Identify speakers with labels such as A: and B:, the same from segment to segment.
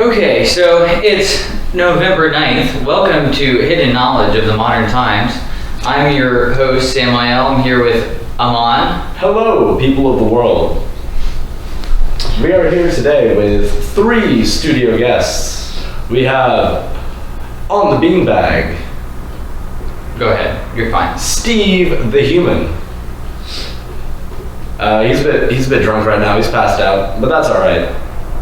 A: Okay, so it's November 9th. Welcome to Hidden Knowledge of the Modern Times. I'm your host, Samael. I'm here with Amman.
B: Hello, people of the world. We are here today with 3 studio guests. We have, on the beanbag,
A: Go ahead, you're fine.
B: Steve the Human. He's a bit drunk right now. He's passed out, but that's all right.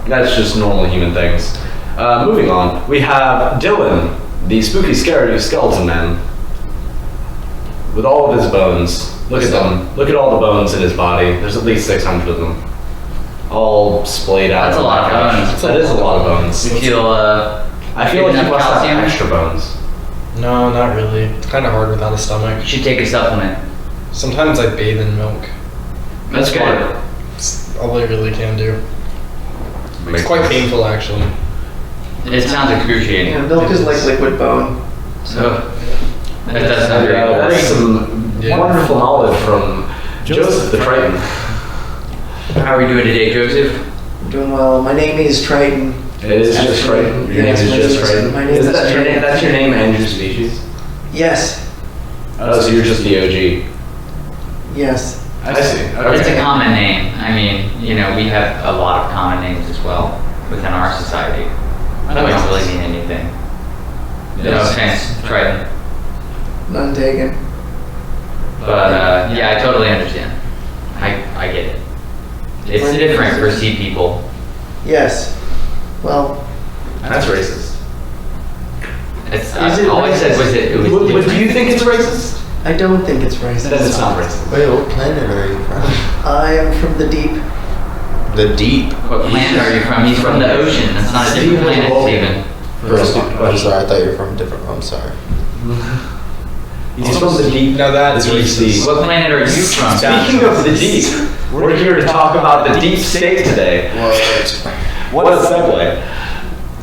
B: That's just normal human things. Moving on, we have Dylan, the spooky, scary skeleton man, with all of his bones. Look at them. Look at all the bones in his body. There's at least 600 of them, all splayed out.
A: That's a lot of bones.
B: That is a lot of bones.
A: You feel,
B: I feel like you must have extra bones.
C: No, not really. It's kind of hard without a stomach.
A: You should take a supplement.
C: Sometimes I bathe in milk.
A: That's good.
C: It's all I really can do. It's quite painful, actually.
A: It sounds excruciating.
D: Yeah, milk is like liquid bone.
A: So, that does sound very
B: That's some wonderful knowledge from Joseph the Triton.
A: How are we doing today, Joseph?
D: Doing well. My name is Triton.
B: It is just Triton. Your name is just Triton.
D: My name
B: Is
D: is
B: that your
D: Triton.
B: name? That's your name and your species?
D: Yes.
B: Oh, so you're just the OG.
D: Yes.
B: I see.
A: It's a common name. I mean, you know, we have a lot of common names as well within our society. That don't really mean anything. No offense, Triton.
D: None taken.
A: But yeah, I totally understand. I get it. It's different for sea people.
D: Yes. Well,
B: That's racist.
A: It's,
D: Is it
A: all I said was it was
B: But do
A: different.
B: you think it's racist?
D: I don't think it's racist.
B: Then it's not racist.
E: Wait, what planet are you from?
D: I am from the deep.
E: The deep.
A: What planet are you from? He's from the ocean. That's not a different planet, Steven.
E: I'm sorry, I thought you were from a different. I'm sorry.
B: He's from the deep.
C: Now that is
B: deep sea.
C: racist.
A: What planet are you from?
B: Speaking of the deep, we're here to talk about the deep state today. What a segue.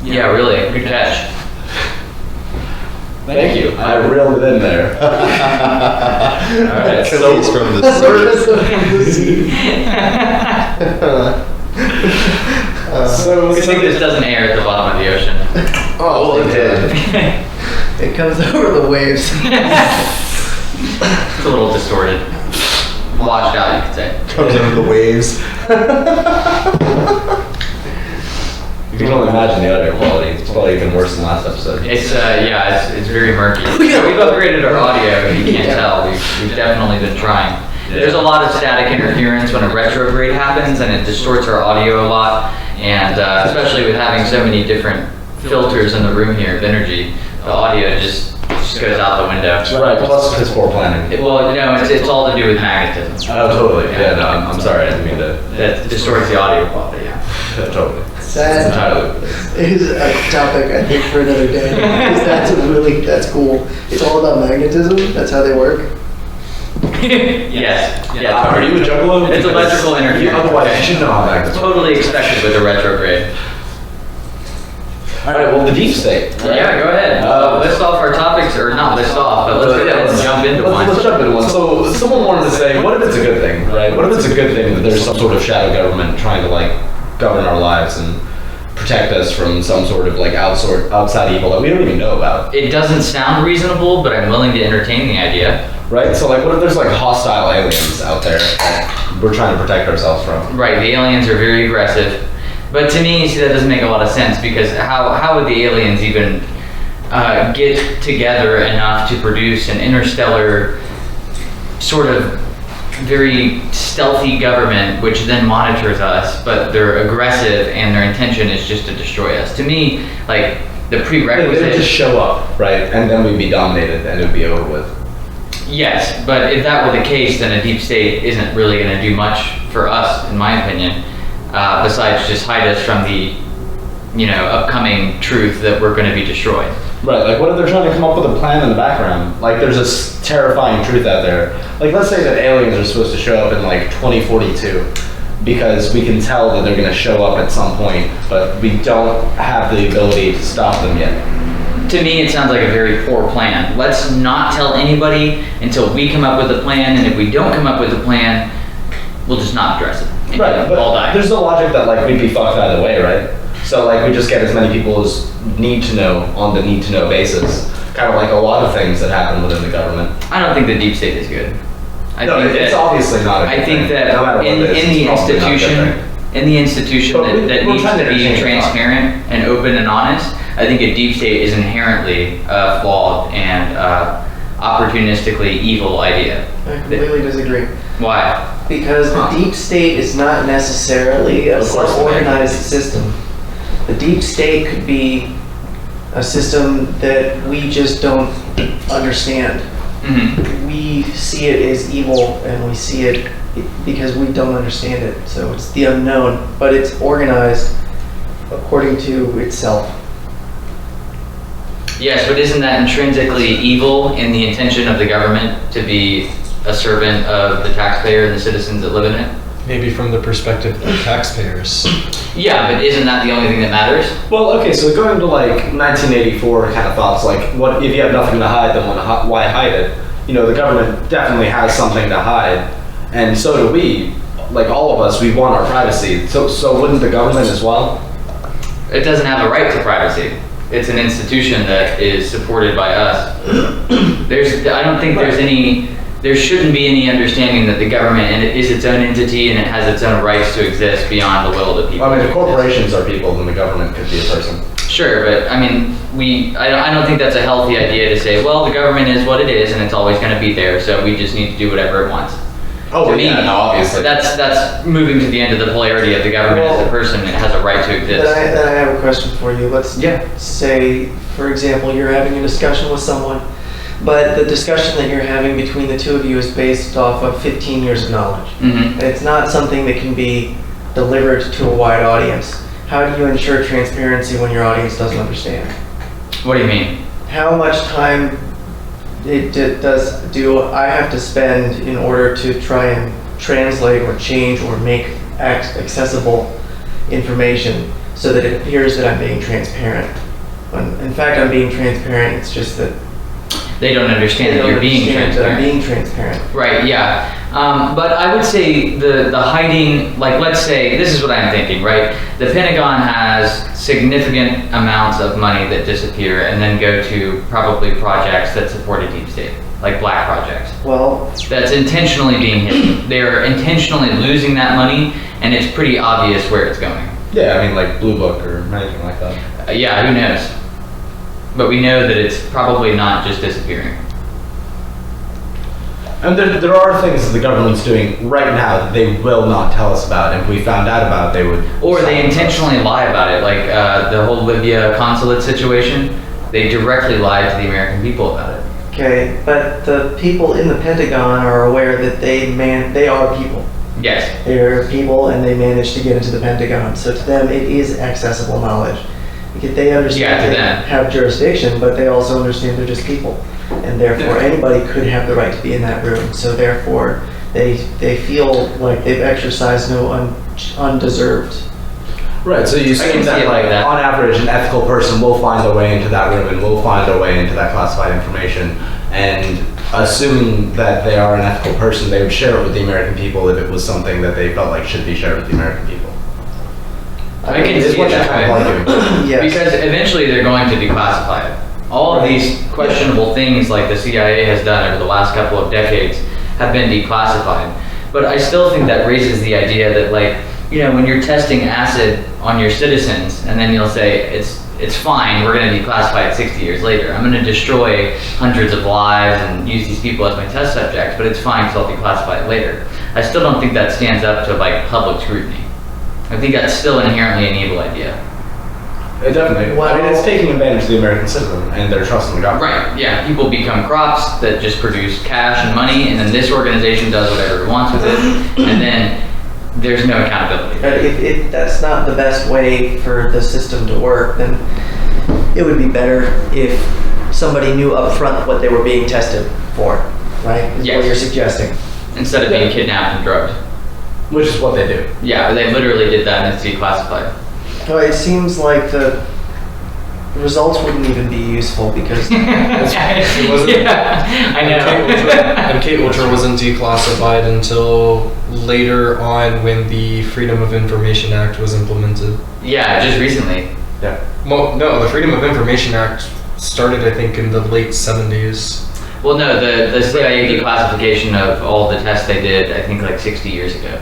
A: Yeah, really. Good catch.
B: Thank you. I reeled it in there. Alright, so
E: He's from the sea.
B: So
A: Good thing this doesn't air at the bottom of the ocean.
B: well, it did.
D: It comes over the waves.
A: It's a little distorted. Washed out, you could say.
E: Comes over the waves.
B: You can only imagine the audio quality. It's probably even worse than last episode.
A: It's it's very murky. We've upgraded our audio, if you can't tell. We've definitely been trying. There's a lot of static interference when a retrograde happens, and it distorts our audio a lot. And especially with having so many different filters in the room here of energy, the audio just goes out the window.
B: Right, plus it's poor planning.
A: Well, no, it's all to do with magnetism.
B: Oh, totally. Yeah, no, I'm sorry. I didn't mean to.
A: That distorts the audio quality. Yeah.
B: Totally. It's
D: Sad
B: entirely.
D: is a topic I think for another day. Because that's cool. It's all about magnetism. That's how they work.
A: Yes. Yeah.
B: Are you a juggalo?
A: It's electrical interference.
B: Otherwise, you should know how that goes.
A: Totally expected with a retrograde.
B: All right. Well, the deep state. Right?
A: Yeah, go ahead. List off our topics, or not list off, but let's go ahead and jump into one.
B: Let's jump into one. So, someone wanted to say, what if it's a good thing, right? What if it's a good thing that there's some sort of shadow government trying to like govern our lives and protect us from some sort of like outside evil that we don't even know about?
A: It doesn't sound reasonable, but I'm willing to entertain the idea.
B: Right? So, like, what if there's like hostile aliens out there that we're trying to protect ourselves from?
A: Right, the aliens are very aggressive. But to me, see, that doesn't make a lot of sense, because how would the aliens even get together enough to produce an interstellar sort of very stealthy government which then monitors us, but they're aggressive and their intention is just to destroy us? To me, like, the
B: They
A: prerequisite...
B: would just show up, right? And then we'd be dominated and it would be over with.
A: Yes, but if that were the case, then a deep state isn't really going to do much for us, in my opinion, besides just hide us from the, upcoming truth that we're going to be destroyed.
B: Right, like what if they're trying to come up with a plan in the background? Like there's this terrifying truth out there. Like let's say that aliens are supposed to show up in like 2042 because we can tell that they're going to show up at some point, but we don't have the ability to stop them yet.
A: To me, it sounds like a very poor plan. Let's not tell anybody until we come up with a plan, and if we don't come up with a plan, we'll just not address it. And
B: Right,
A: all
B: but
A: die.
B: there's the logic that like we'd be fucked either way, right? So like we just get as many people as need to know on the need to know basis. Kind of like a lot of things that happen within the government.
A: I don't think the deep state is good.
B: It's obviously not a good
A: I think
B: thing.
A: that
B: No matter what
A: in
B: it is,
A: the
B: it's probably not a good
A: institution,
B: thing.
A: in the institution
B: But
A: that
B: we're
A: needs
B: trying
A: to
B: to
A: be
B: entertain the thought.
A: transparent and open and honest, I think a deep state is inherently a flawed and opportunistically evil idea.
D: I completely disagree.
A: Why?
D: Because the deep state is not necessarily a
B: Of course,
D: self-organized system. The deep state could be a system that we just don't understand.
A: Mm-hmm.
D: We see it as evil, and we see it because we don't understand it. So it's the unknown, but it's organized according to itself.
A: Yes, but isn't that intrinsically evil in the intention of the government to be a servant of the taxpayer and the citizens that live in it?
C: Maybe from the perspective of taxpayers.
A: Yeah, but isn't that the only thing that matters?
B: Well, okay, so going to like 1984 kind of thoughts, like what if you have nothing to hide, then why hide it? You know, the government definitely has something to hide, and so do we. Like all of us, we want our privacy. So wouldn't the government as well?
A: It doesn't have a right to privacy. It's an institution that is supported by us. I don't think there shouldn't be any understanding that the government is its own entity and it has its own rights to exist beyond the will of the people.
B: I mean,
A: to
B: if
A: exist.
B: corporations are people, then the government could be a person.
A: Sure, but I mean, I don't think that's a healthy idea to say, well, the government is what it is and it's always going to be there, so we just need to do whatever it wants.
B: Oh,
A: To
B: well,
A: me,
B: yeah, no, obviously.
A: That's moving to the end of the polarity of the government as a person. It has a right to exist.
D: Then I have a question for you. Let's
A: Yeah.
D: say, for example, you're having a discussion with someone, but the discussion that you're having between the two of you is based off of 15 years of knowledge.
A: Mm-hmm.
D: And it's not something that can be delivered to a wide audience. How do you ensure transparency when your audience doesn't understand?
A: What do you mean?
D: How much time do I have to spend in order to try and translate or change or make accessible information so that it appears that I'm being transparent? When in fact, I'm being transparent. It's just that
A: They don't understand
D: they
A: that
D: don't
A: you're being
D: understand that I'm
A: transparent.
D: being transparent.
A: Right, yeah. But I would say the hiding, like let's say, this is what I'm thinking, right? The Pentagon has significant amounts of money that disappear and then go to probably projects that support a deep state, like black projects.
D: Well,
A: That's intentionally being hidden. They're intentionally losing that money and it's pretty obvious where it's going.
B: Yeah, I mean, like Blue Book or anything like that.
A: Yeah, who knows? But we know that it's probably not just disappearing.
B: And there are things that the government's doing right now that they will not tell us about, and if we found out about it, they would.
A: Or they
B: silence us.
A: intentionally lie about it, like the whole Libya consulate situation. They directly lied to the American people about it.
D: okay, but the people in the Pentagon are aware that they are people.
A: Yes.
D: They're people and they manage to get into the Pentagon. So to them, it is accessible knowledge. Because they understand
A: Yeah, to
D: they
A: them.
D: have jurisdiction, but they also understand they're just people. And therefore, anybody could have the right to be in that room. So therefore, they feel like they've exercised no undeserved.
B: Right, so you
A: I can
B: assume
A: see
B: that,
A: it like
B: like,
A: that.
B: on average, an ethical person will find their way into that room and will find their way into that classified information. And assuming that they are an ethical person, they would share it with the American people if it was something that they felt like should be shared with the American people.
A: I can
B: Is
A: see
B: what
A: it
B: you're
A: that
B: kind
A: way.
B: of arguing.
D: Yes.
A: Because eventually they're going to declassify it. All of these questionable things like the CIA has done over the last couple of decades have been declassified. But I still think that raises the idea that, like, you know, when you're testing acid on your citizens and then you'll say it's fine, we're going to declassify it 60 years later. I'm going to destroy hundreds of lives and use these people as my test subjects, but it's fine because I'll declassify it later. I still don't think that stands up to, like, public scrutiny. I think that's still inherently an evil idea.
B: It definitely.
D: Well-
B: I mean, it's taking advantage of the American citizen and their trust in the government.
A: Right, yeah. People become crops that just produce cash and money, and then this organization does whatever it wants with it, and then there's no accountability.
D: But if that's not the best way for the system to work, then it would be better if somebody knew up front what they were being tested for, right? Is
A: Yes.
D: what you're suggesting.
A: Instead of being kidnapped and drugged.
B: Which is what they do.
A: Yeah, they literally did that and it's declassified.
D: Well, it seems like results wouldn't even be useful because
C: It wasn't.
A: Yeah, I know.
C: MK Ultra wasn't declassified until later on when the Freedom of Information Act was implemented.
A: Yeah, just recently.
B: Yeah.
C: Well, no, the Freedom of Information Act started, I think, in the late 70s.
A: Well, no, the CIA declassification of all the tests they did, I think like 60 years ago.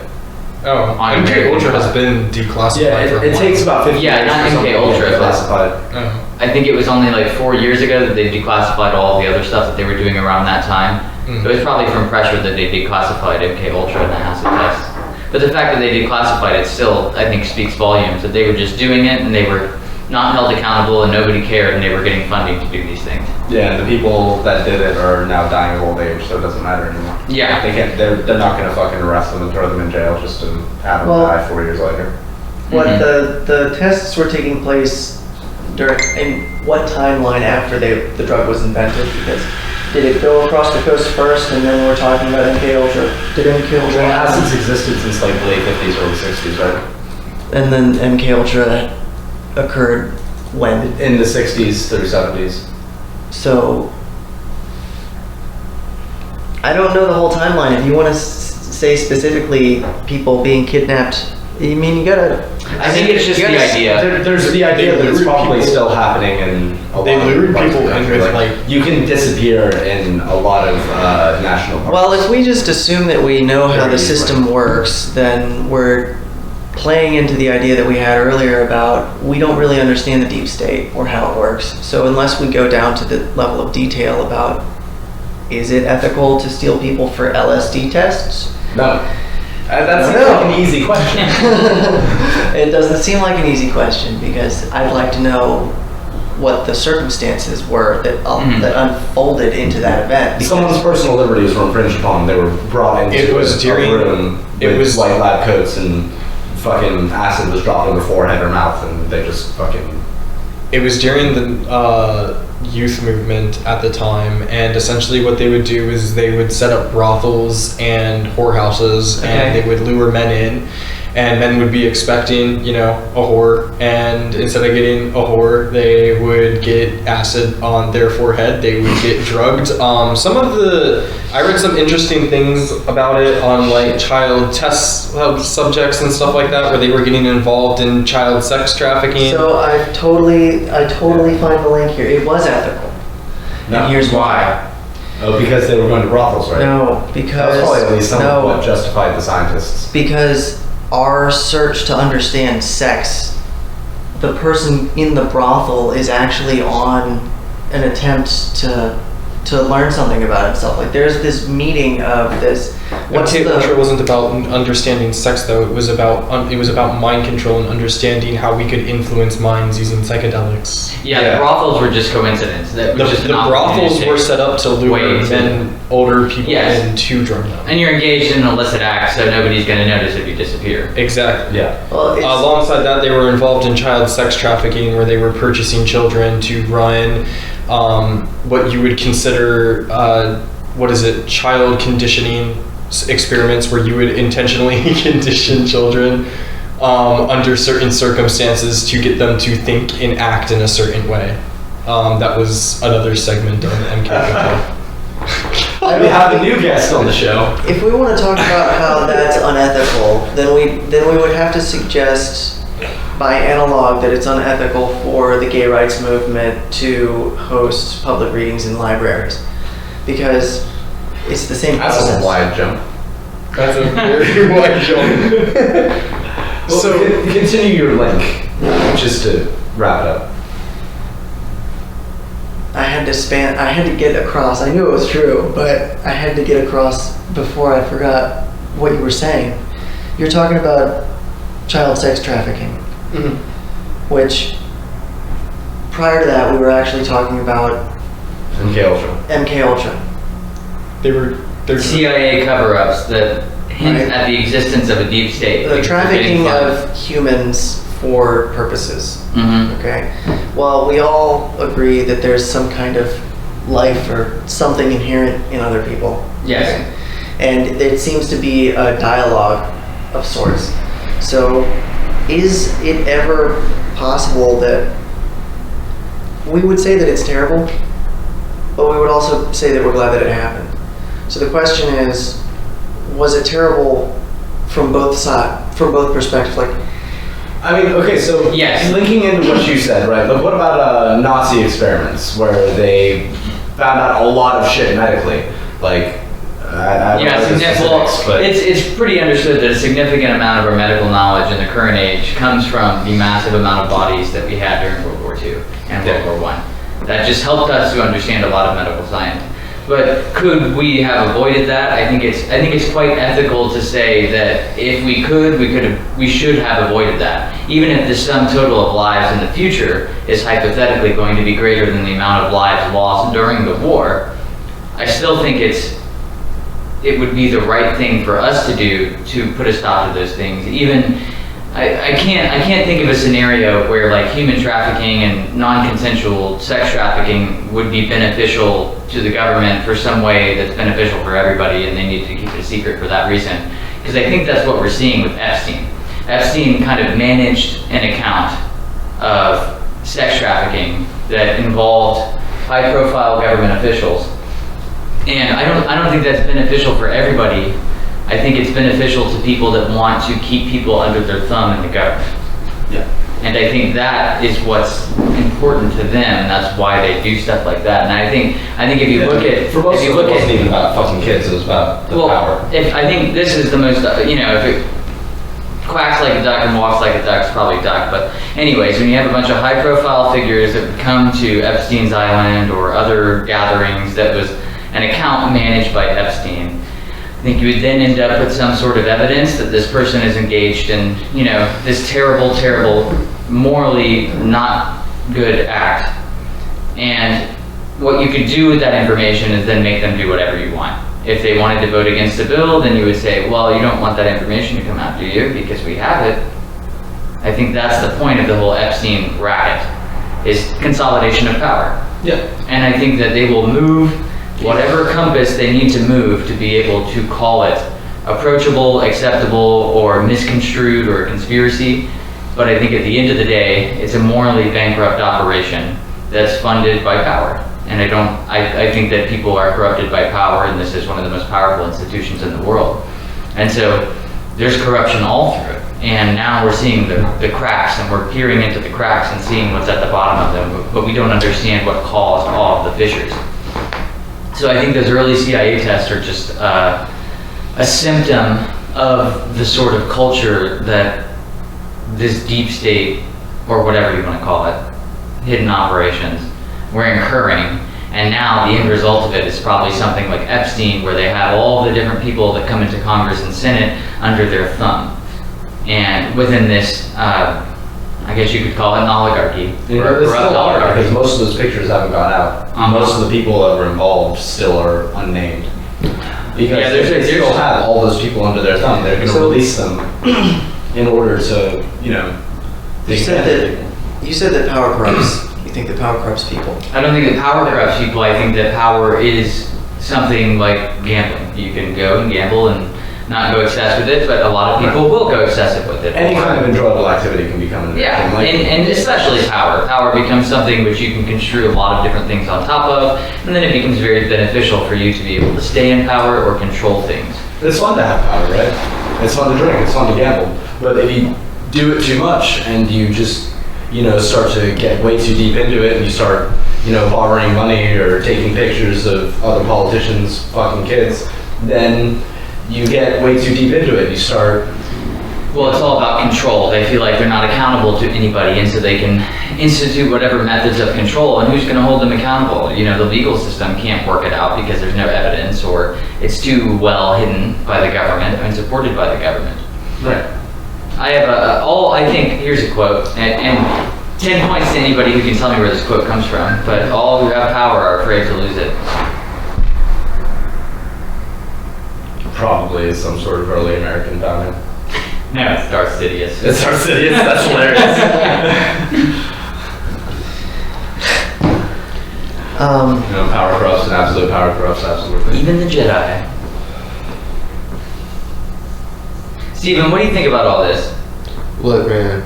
C: Oh,
A: On
C: MK
A: American
C: Ultra has
A: side.
C: been declassified
B: Yeah,
C: for a
B: it
C: while.
B: takes about 50
A: Yeah,
B: years
A: not
B: for
A: MK
B: something to
A: Ultra,
B: get
A: but-
B: classified.
C: Oh.
A: I think it was only like 4 years ago that they declassified all the other stuff that they were doing around that time.
C: Mm.
A: It was probably from pressure that they declassified MK Ultra and the acid test. But the fact that they declassified it still, I think, speaks volumes. That they were just doing it and they were not held accountable and nobody cared and they were getting funding to do these things.
B: Yeah, and the people that did it are now dying of old age, so it doesn't matter anymore.
A: Yeah.
B: They can't. They're not gonna fucking arrest them and throw them in jail just to have them
D: Well-
B: die 4 years later.
D: what
A: Mhm.
D: the tests were taking place during, in what timeline after the drug was invented? Because did it go across the coast first and then we're talking about MK Ultra? Did MK Ultra
B: Well,
D: happen?
B: acids existed since like the late 50s, early 60s, right?
D: And then MK Ultra occurred when?
B: In the 60s through 70s.
D: So I don't know the whole timeline. If you want to say specifically people being kidnapped, I mean, you gotta.
A: I think it's just
D: you
A: the
D: gotta-
A: idea.
B: There's the idea that it's
C: lured
B: probably
C: people-
B: still happening in a
C: They
B: lot of
C: lured
B: parts of
C: people
B: the
C: in
B: country.
C: with, like-
B: you can disappear in a lot of national parks.
D: Well, if we just assume that we know how the system works, then we're playing into the idea that we had earlier about we don't really understand the deep state or how it works. So unless we go down to the level of detail about is it ethical to steal people for LSD tests?
B: No. That's
D: No.
B: like an easy question.
D: It doesn't seem like an easy question because I'd like to know what the circumstances were that
A: Mhm.
D: that unfolded into that event. because-
B: Someone's personal liberties were infringed upon. They were brought into
C: It was
B: a
C: during-
B: room
C: it
B: with
C: was-
B: white lab coats and fucking acid was dropped in their forehead or mouth and they just fucking...
C: It was during the youth movement at the time, and essentially what they would do is they would set up brothels and whorehouses,
D: Okay.
C: and they would lure men in, and men would be expecting, you know, a whore, and instead of getting a whore, they would get acid on their forehead, they would get drugged. I read some interesting things about it on like child test subjects and stuff like that, where they were getting involved in child sex trafficking.
D: So I totally find the link here. It was ethical.
B: No.
D: And here's why.
B: Oh, because they were going to brothels, right?
D: No,
B: That was
D: because
B: probably at least some of
D: no,
B: what justified the scientists.
D: because our search to understand sex, the person in the brothel is actually on an attempt to learn something about himself. Like there's this meeting of this. What's
C: MK Ultra
D: the
C: wasn't about understanding sex, though. It was about mind control and understanding how we could influence minds using psychedelics.
A: Yeah,
B: Yeah.
A: the brothels were just coincidence. That
C: The,
A: was just
C: the
A: an opportunity
C: brothels
A: to
C: were set up to lure
A: way to-
C: men, older people
A: Yes.
C: in to drug them.
A: And you're engaged in an illicit act, so nobody's going to notice if you disappear.
C: Exactly.
B: Yeah.
D: well, it's,
C: Alongside that, they were involved in child sex trafficking, where they were purchasing children to run what you would consider, child conditioning experiments, where you would intentionally condition children under certain circumstances to get them to think and act in a certain way. That was another segment of MK Ultra.
B: We have a new guest on the show.
D: if we want to talk about how that's unethical, then we would have to suggest by analog that it's unethical for the gay rights movement to host public readings in libraries because it's the same
B: That's
D: process.
B: a wide jump.
C: That's a very wide jump.
B: Well,
C: So-
B: continue your link, just to wrap it up.
D: I had to get across. I knew it was true, but I had to get across before I forgot what you were saying. You're talking about child sex trafficking,
C: Mhm.
D: which prior to that we were actually talking about
B: MK Ultra.
D: MK Ultra.
C: They're
A: CIA cover-ups that hint
D: Right.
A: at the existence of a deep state.
D: The
A: because they're getting
D: trafficking
A: funded.
D: of humans for purposes.
A: Mhm.
D: Okay. Well, we all agree that there's some kind of life or something inherent in other people.
A: Yes.
D: Okay? And it seems to be a dialogue of sorts. So, is it ever possible that we would say that it's terrible, but we would also say that we're glad that it happened. So the question is, was it terrible from both sides, from both perspectives? Like,
B: I mean, okay, so
A: Yes.
B: linking into what you said, right? Like, what about Nazi experiments where they found out a lot of shit medically? Like, I don't know the specifics, but
A: it's pretty understood that a significant amount of our medical knowledge in the current age comes from the massive amount of bodies that we had during World War II and World War I. That just helped us to understand a lot of medical science. But could we have avoided that? I think it's quite ethical to say that if we should have avoided that. Even if the sum total of lives in the future is hypothetically going to be greater than the amount of lives lost during the war, I still think it would be the right thing for us to do to put a stop to those things. Even I can't think of a scenario where like human trafficking and non-consensual sex trafficking would be beneficial to the government for some way that's beneficial for everybody, and they need to keep it a secret for that reason. Because I think that's what we're seeing with Epstein. Epstein kind of managed an account of sex trafficking that involved high-profile government officials. And I don't think that's beneficial for everybody. I think it's beneficial to people that want to keep people under their thumb in the government.
B: yeah.
A: And I think that is what's important to them, and that's why they do stuff like that. And I think if you look at,
B: for most of it wasn't even about fucking kids, it was about the power.
A: I think this is the most, if it quacks like a duck and walks like a duck, it's probably a duck. But anyways, when you have a bunch of high-profile figures that would come to Epstein's Island or other gatherings that was an account managed by Epstein, I think you would then end up with some sort of evidence that this person is engaged in, this terrible, morally not good act. And what you could do with that information is then make them do whatever you want. If they wanted to vote against a bill, then you would say, well, you don't want that information to come out, do you? Because we have it. I think that's the point of the whole Epstein racket, is consolidation of power.
B: Yeah.
A: And I think that they will move whatever compass they need to move to be able to call it approachable, acceptable, or misconstrued, or a conspiracy. But I think at the end of the day, it's a morally bankrupt operation that's funded by power. And I think that people are corrupted by power, and this is one of the most powerful institutions in the world. And so there's corruption all through it. And now we're seeing the cracks, and we're peering into the cracks and seeing what's at the bottom of them, but we don't understand what caused all of the fissures. So I think those early CIA tests are just a symptom of the sort of culture that this deep state, or whatever you want to call it, hidden operations, we're incurring. And now the end result of it is probably something like Epstein, where they have all the different people that come into Congress and Senate under their thumb. And within this, I guess you could call it an oligarchy, or a
B: It's
A: corrupt
B: still hard
A: oligarchy.
B: because most of those pictures haven't gone out. Most of the people that were involved still are unnamed. Because
A: Yeah,
B: they still have all those people under their thumb. They're going to release them in order to,
D: you said that power corrupts. You think that power corrupts people?
A: I don't think that power corrupts people. I think that power is something like gambling. You can go and gamble and not go excessive with it, but a lot of people will go excessive with it.
B: Any kind of enjoyable activity can become an
A: Yeah, and especially power. Power becomes something which you can construe a lot of different things on top of, and then it becomes very beneficial for you to be able to stay in power or control things.
B: It's fun to have power, right? It's fun to drink, it's fun to gamble. But if you do it too much and you just, start to get way too deep into it and you start, borrowing money or taking pictures of other politicians' fucking kids, then you get way too deep into it. You start...
A: Well, it's all about control. They feel like they're not accountable to anybody, and so they can institute whatever methods of control, and who's going to hold them accountable? The legal system can't work it out because there's no evidence, or it's too well hidden by the government and supported by the government.
B: Right.
A: I have I think, here's a quote, and 10 points to anybody who can tell me where this quote comes from, but all who have power are afraid to lose it.
B: Probably some sort of early American founding.
A: No, it's Darth Sidious.
B: It's Arsidious, that's hilarious. Power corrupts and absolute power corrupts absolutely.
A: Even the Jedi. Steven, what do you think about all this?
E: Look, man,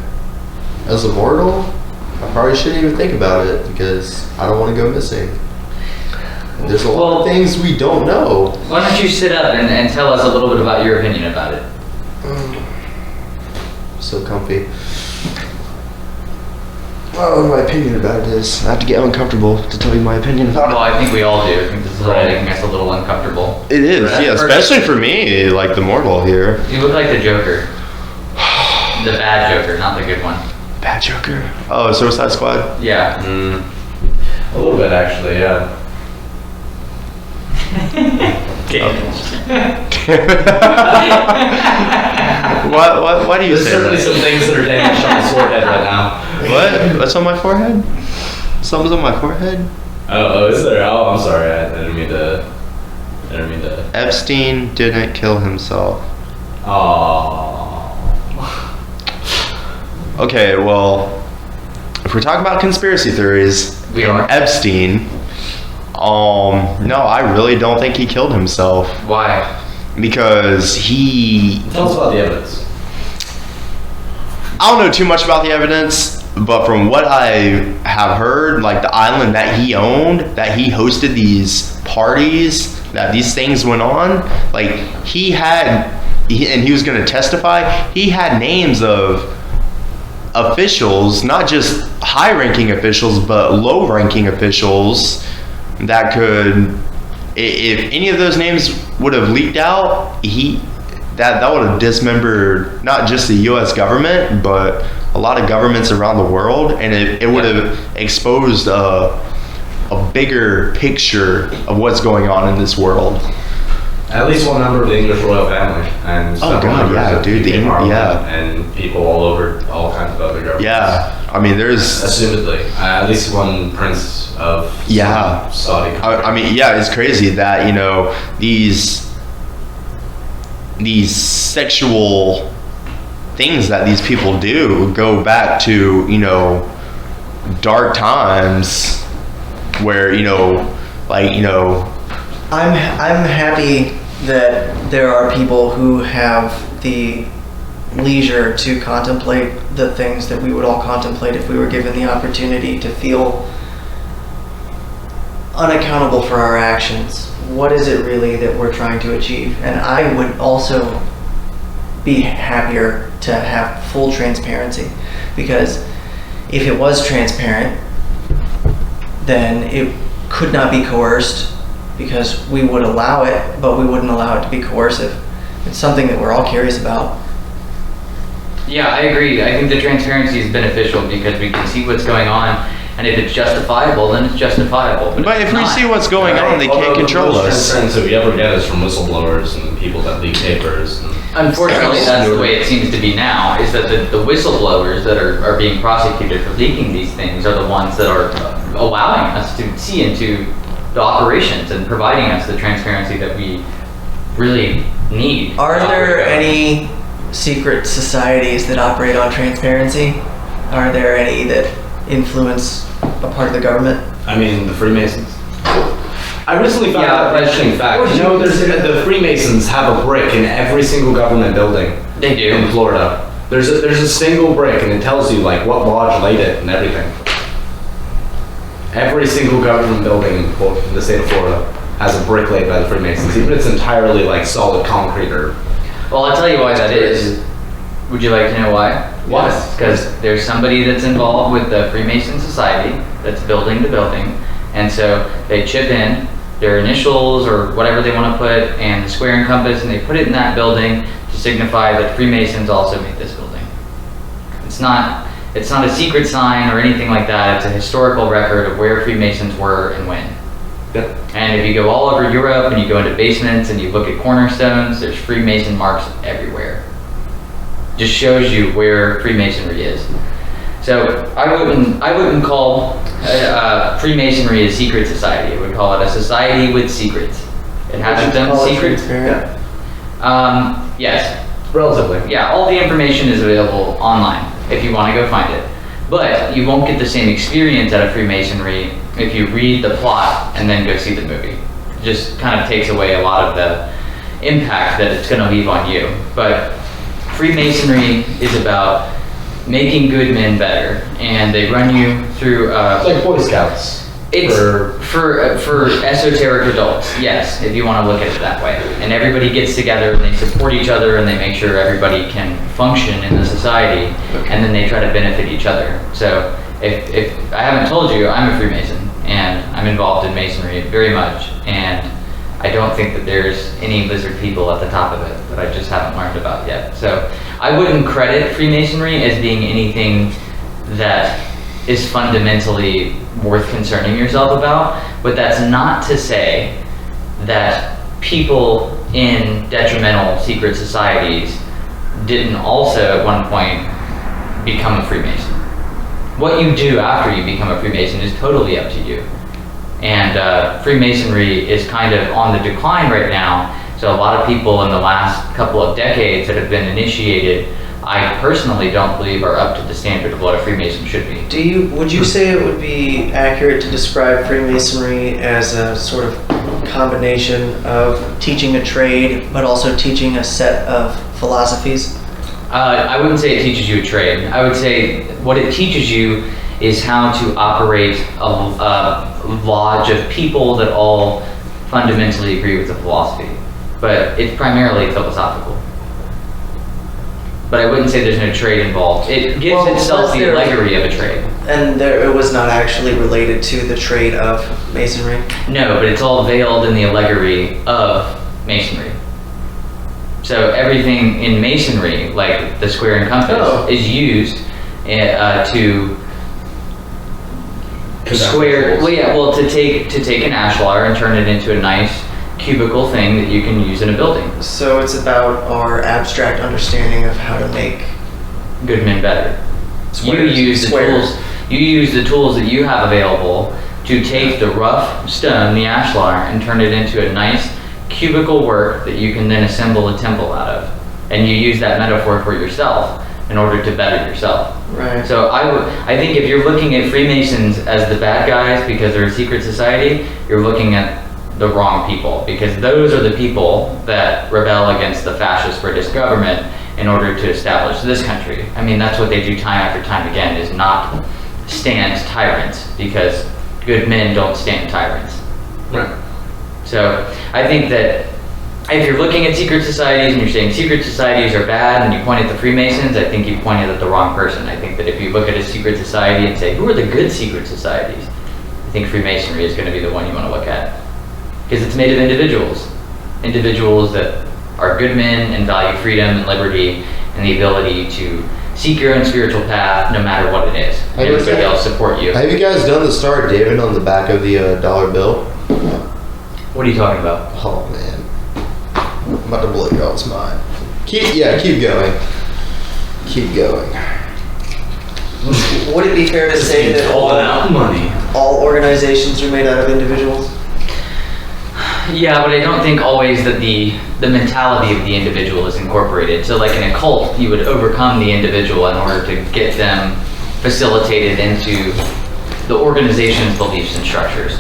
E: as a mortal, I probably shouldn't even think about it because I don't want to go missing. There's a lot of things we don't know.
A: Why don't you sit up and tell us a little bit about your opinion about it?
E: So comfy. Well, my opinion about it is I have to get uncomfortable to tell you my opinion about it.
A: Well, I think we all do. I think this is all making us a little uncomfortable.
F: It is, yeah, especially for me, like the mortal here.
A: You look like the Joker. The bad Joker, not the good one.
F: Bad Joker. Oh, Suicide Squad?
A: Yeah.
B: A little bit, actually, yeah.
F: Why do you
B: There's
F: say
B: certainly
F: that?
B: some things that are damaged on his forehead right now.
F: What? What's on my forehead? Something's on my forehead?
B: Oh, is there? Oh, I'm sorry. I didn't mean to.
F: Epstein didn't kill himself.
B: Oh.
F: Okay, well, if we're talking about conspiracy theories,
A: We are.
F: Epstein, no, I really don't think he killed himself
A: Why?
F: because he.
B: Tell us about the evidence.
F: I don't know too much about the evidence, but from what I have heard, like the island that he owned, that he hosted these parties, that these things went on, like and he was going to testify, he had names of officials, not just high-ranking officials, but low-ranking officials that could, if any of those names would have leaked out, that would have dismembered not just the U.S. government, but a lot of governments around the world, and it would have exposed a bigger picture of what's going on in this world.
B: At least one member of the English royal family, and several
F: God,
B: members
F: yeah,
B: of
F: dude,
B: UK Parliament,
F: yeah.
B: and people all over all kinds of other governments.
F: Yeah, I mean, there's.
B: Assumedly, at least one prince of
F: Yeah.
B: some Saudi country.
F: I mean, yeah, it's crazy that these sexual things that these people do go back to dark times where
D: I'm happy that there are people who have the leisure to contemplate the things that we would all contemplate if we were given the opportunity to feel unaccountable for our actions. What is it really that we're trying to achieve? And I would also be happier to have full transparency, because if it was transparent, then it could not be coerced, because we would allow it, but we wouldn't allow it to be coercive. It's something that we're all curious about.
A: Yeah, I agree. I think the transparency is beneficial because we can see what's going on, and if it's justifiable, then it's justifiable.
F: But if we
A: not,
F: see what's going on, they can't control
B: The most
F: us.
B: transparency we ever get is from whistleblowers and people that leak papers.
A: unfortunately, that's the way it seems to be now, is that the whistleblowers that are being prosecuted for leaking these things are the ones that are allowing us to see into the operations and providing us the transparency that we really need.
D: Are
A: to
D: there
A: operate.
D: any secret societies that operate on transparency? Are there any that influence a part of the government?
B: I mean, the Freemasons. I recently found out an interesting fact.
A: What
B: You
A: did
B: know,
A: you
B: the Freemasons have a brick in every single government building
A: They do.
B: in Florida. There's a single brick, and it tells you like what lodge laid it and everything. Every single government building in the state of Florida has a brick laid by the Freemasons, even if it's entirely like solid concrete or.
A: Well, I'll tell you why that is. Would you like to know why?
B: Why?
A: Because there's somebody that's involved with the Freemason Society that's building the building, and so they chip in their initials or whatever they want to put and the square and compass, and they put it in that building to signify that Freemasons also made this building. It's not a secret sign or anything like that. It's a historical record of where Freemasons were and when.
B: Yep.
A: And if you go all over Europe and you go into basements and you look at cornerstones, there's Freemason marks everywhere. Just shows you where Freemasonry is. So I wouldn't call Freemasonry a secret society. I would call it a society with secrets. It has its own secrets.
D: Transparent.
A: Yes.
B: Relatively.
A: Yeah, all the information is available online if you want to go find it. But you won't get the same experience out of Freemasonry if you read the plot and then go see the movie. It just kind of takes away a lot of the impact that it's going to leave on you. But Freemasonry is about making good men better, and they run you through.
B: It's like Boy Scouts.
A: It's for esoteric adults, yes, if you want to look at it that way. And everybody gets together and they support each other and they make sure everybody can function in the society, and then they try to benefit each other. So if I haven't told you, I'm a Freemason and I'm involved in Masonry very much, and I don't think that there's any lizard people at the top of it that I just haven't learned about yet. So I wouldn't credit Freemasonry as being anything that is fundamentally worth concerning yourself about, but that's not to say that people in detrimental secret societies didn't also at one point become a Freemason. What you do after you become a Freemason is totally up to you. And Freemasonry is kind of on the decline right now, so a lot of people in the last couple of decades that have been initiated, I personally don't believe are up to the standard of what a Freemason should be.
D: Would you say it would be accurate to describe Freemasonry as a sort of combination of teaching a trade, but also teaching a set of philosophies?
A: I wouldn't say it teaches you a trade. I would say what it teaches you is how to operate a lodge of people that all fundamentally agree with the philosophy. But it's primarily philosophical. But I wouldn't say there's no trade involved. It gives itself the allegory of a trade.
D: And it was not actually related to the trade of Masonry?
A: No, but it's all veiled in the allegory of Masonry. So everything in Masonry, like the square and compass, is used to square. To take an ashlar and turn it into a nice cubicle thing that you can use in a building.
D: So it's about our abstract understanding of how to make
A: good men better.
D: Squares.
A: You use the tools that you have available to take the rough stone, the ashlar, and turn it into a nice cubicle work that you can then assemble a temple out of. And you use that metaphor for yourself in order to better yourself.
D: Right.
A: So I think if you're looking at Freemasons as the bad guys because they're a secret society, you're looking at the wrong people, because those are the people that rebel against the fascist British government in order to establish this country. I mean, that's what they do time after time again, is not stand tyrants, because good men don't stand tyrants.
B: Right.
A: So I think that if you're looking at secret societies and you're saying secret societies are bad and you point at the Freemasons, I think you pointed at the wrong person. I think that if you look at a secret society and say, who are the good secret societies? I think Freemasonry is going to be the one you want to look at. Because it's made of individuals that are good men and value freedom and liberty and the ability to seek your own spiritual path no matter what it is. And everybody else support you.
E: Have you guys done the Star of David on the back of the dollar bill?
A: What are you talking about?
E: Oh man, I'm about to blow y'all's mind. Keep going. Keep going.
D: Would it be fair to say that
B: all out money.
D: all organizations are made out of individuals?
A: Yeah, but I don't think always that the mentality of the individual is incorporated. So like in a cult, you would overcome the individual in order to get them facilitated into the organization's beliefs and structures.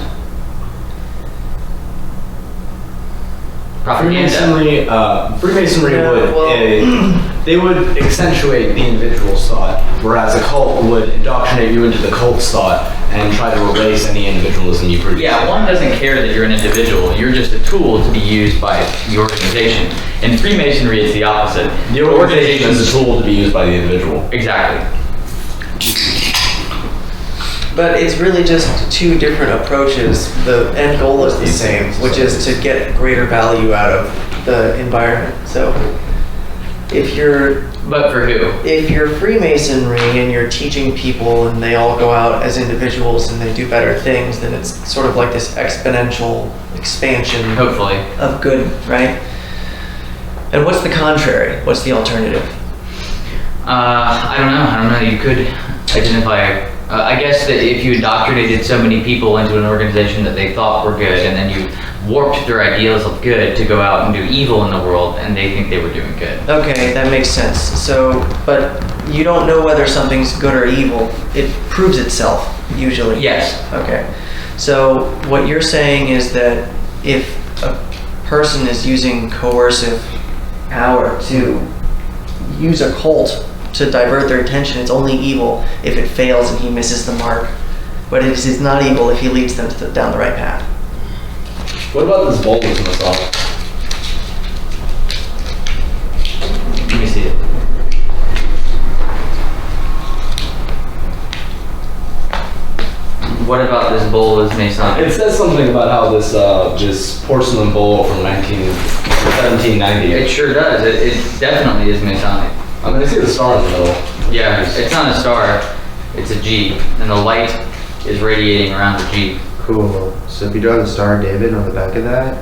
B: Freemasonry they would accentuate the individual's thought, whereas a cult would indoctrinate you into the cult's thought and try to erase any individualism you produce.
A: Yeah, one doesn't care that you're an individual. You're just a tool to be used by the organization. In Freemasonry, it's the opposite.
B: The organization is a tool to be used by the individual.
A: Exactly.
D: But it's really just two different approaches. The end goal is the same, which is to get greater value out of the environment. So
A: But for who?
D: if you're Freemasonry and you're teaching people and they all go out as individuals and they do better things, then it's sort of like this exponential expansion
A: Hopefully.
D: of good, right? And what's the contrary? What's the alternative?
A: I don't know. You could identify. I guess that if you indoctrinated so many people into an organization that they thought were good, and then you warped their ideals of good to go out and do evil in the world, and they think they were doing good.
D: Okay, that makes sense. So, but you don't know whether something's good or evil. It proves itself, usually.
A: Yes.
D: Okay. So what you're saying is that if a person is using coercive power to use a cult to divert their attention. It's only evil if it fails and he misses the mark. But it's not evil if he leads them down the right path.
B: What about this bowl that's in the saw?
A: Let me see it. What about this bowl is Masonic?
B: It says something about how this porcelain bowl from 1790.
A: It sure does. It definitely is Masonic.
B: I mean, I see the star in the middle.
A: Yeah, it's not a star. It's a G, and the light is radiating around the G.
E: Cool. So if you draw the Star of David on the back of that,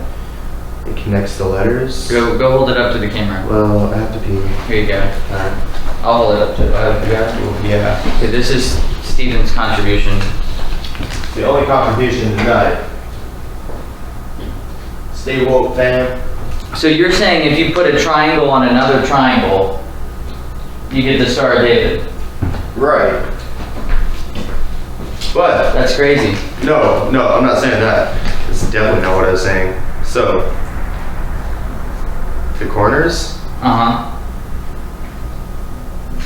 E: it connects the letters.
A: Go hold it up to the camera.
E: Well, I have to pee.
A: Here you go.
E: Alright.
A: I'll hold it up to you.
E: Yeah.
A: Okay, this is Stephen's contribution.
E: The only contribution tonight. Stay woke, fam.
A: So you're saying if you put a triangle on another triangle, you get the Star of David?
E: Right. But
A: That's crazy.
E: no, I'm not saying that. It's definitely not what I was saying. So the corners
A: Uh-huh.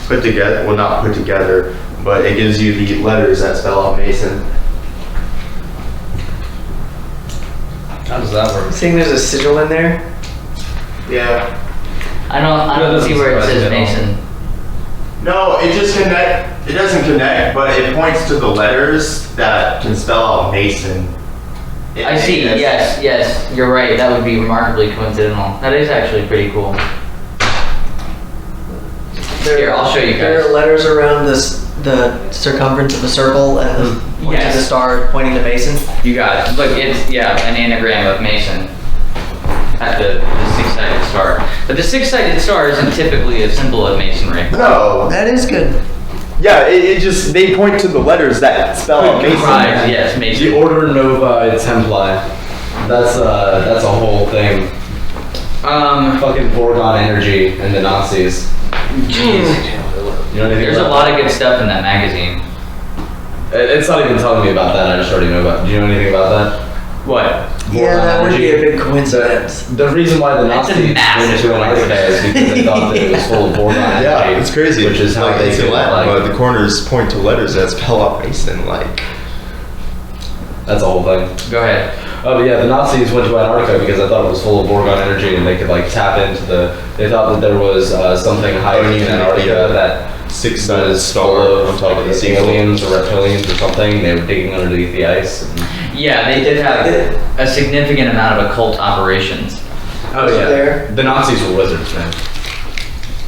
E: put together, well, not put together, but it gives you the letters that spell out Mason.
B: How does that work?
D: Seeing there's a sigil in there.
E: Yeah.
A: I don't
B: doesn't
A: see where it
B: surprise
A: says
B: me at all.
A: Mason.
E: No, it just connect. It doesn't connect, but it points to the letters that can spell out Mason.
A: I see, yes, you're right. That would be remarkably coincidental. That is actually pretty cool. Here, I'll show you
D: There
A: guys.
D: are letters around the circumference of the circle and pointing to the
A: Yes.
D: star pointing to Mason.
A: You got it. Look, it's, an anagram of Mason at the six-sided star. But the six-sided star isn't typically a symbol of Masonry.
E: No.
D: That is good.
E: Yeah, it just they point to the letters that spell out Mason.
A: Right, yes,
B: The
A: Mason.
B: Order Novae Templi. That's a whole thing. Fucking Borgon energy and the Nazis.
A: Jeez.
B: You know anything
A: There's a
B: about
A: lot of good stuff in that magazine.
B: It's not even telling me about that. I just already know about. Do you know anything about that?
A: What?
D: Yeah, that would be a big coincidence.
B: The reason why the
A: That's a
B: Nazis
A: massive
B: went to Antarctica is because they thought that it was full of Borgon energy.
E: Yeah, it's crazy.
B: Which is how
E: like
B: they
E: it's in
B: feel
E: Latin,
B: like.
E: but the corners point to letters that spell out Mason. Like
B: That's the whole thing.
A: Go ahead.
B: Oh, but yeah, the Nazis went to Antarctica because they thought it was full of Borgon energy and they could like tap into they thought that there was something hiding in Antarctica that
E: six-sided
B: was
E: star
B: full of
E: on top of the sea.
B: aliens or reptilians or something. They were digging underneath the ice. And,
A: Yeah, they did have a significant amount of occult operations.
B: oh
D: Was it there?
B: The Nazis were wizards, man.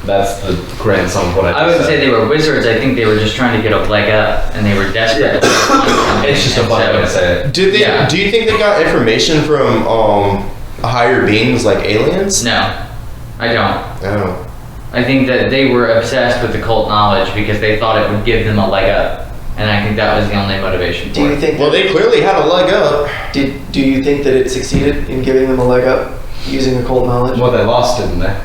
B: That's the grand sum of what I just
A: I wouldn't say
B: said.
A: they were wizards. I think they were just trying to get a leg up, and they were desperate.
B: It's just a fun way to say it.
E: Do they?
A: Yeah.
E: Do you think they got information from higher beings like aliens?
A: No, I don't.
E: No.
A: I think that they were obsessed with occult knowledge because they thought it would give them a leg up, and I think that was the only motivation for
D: Do you
A: it.
D: think?
E: Well, they clearly had a leg up.
D: Do you think that it succeeded in giving them a leg up using occult knowledge?
B: Well, they lost, didn't they?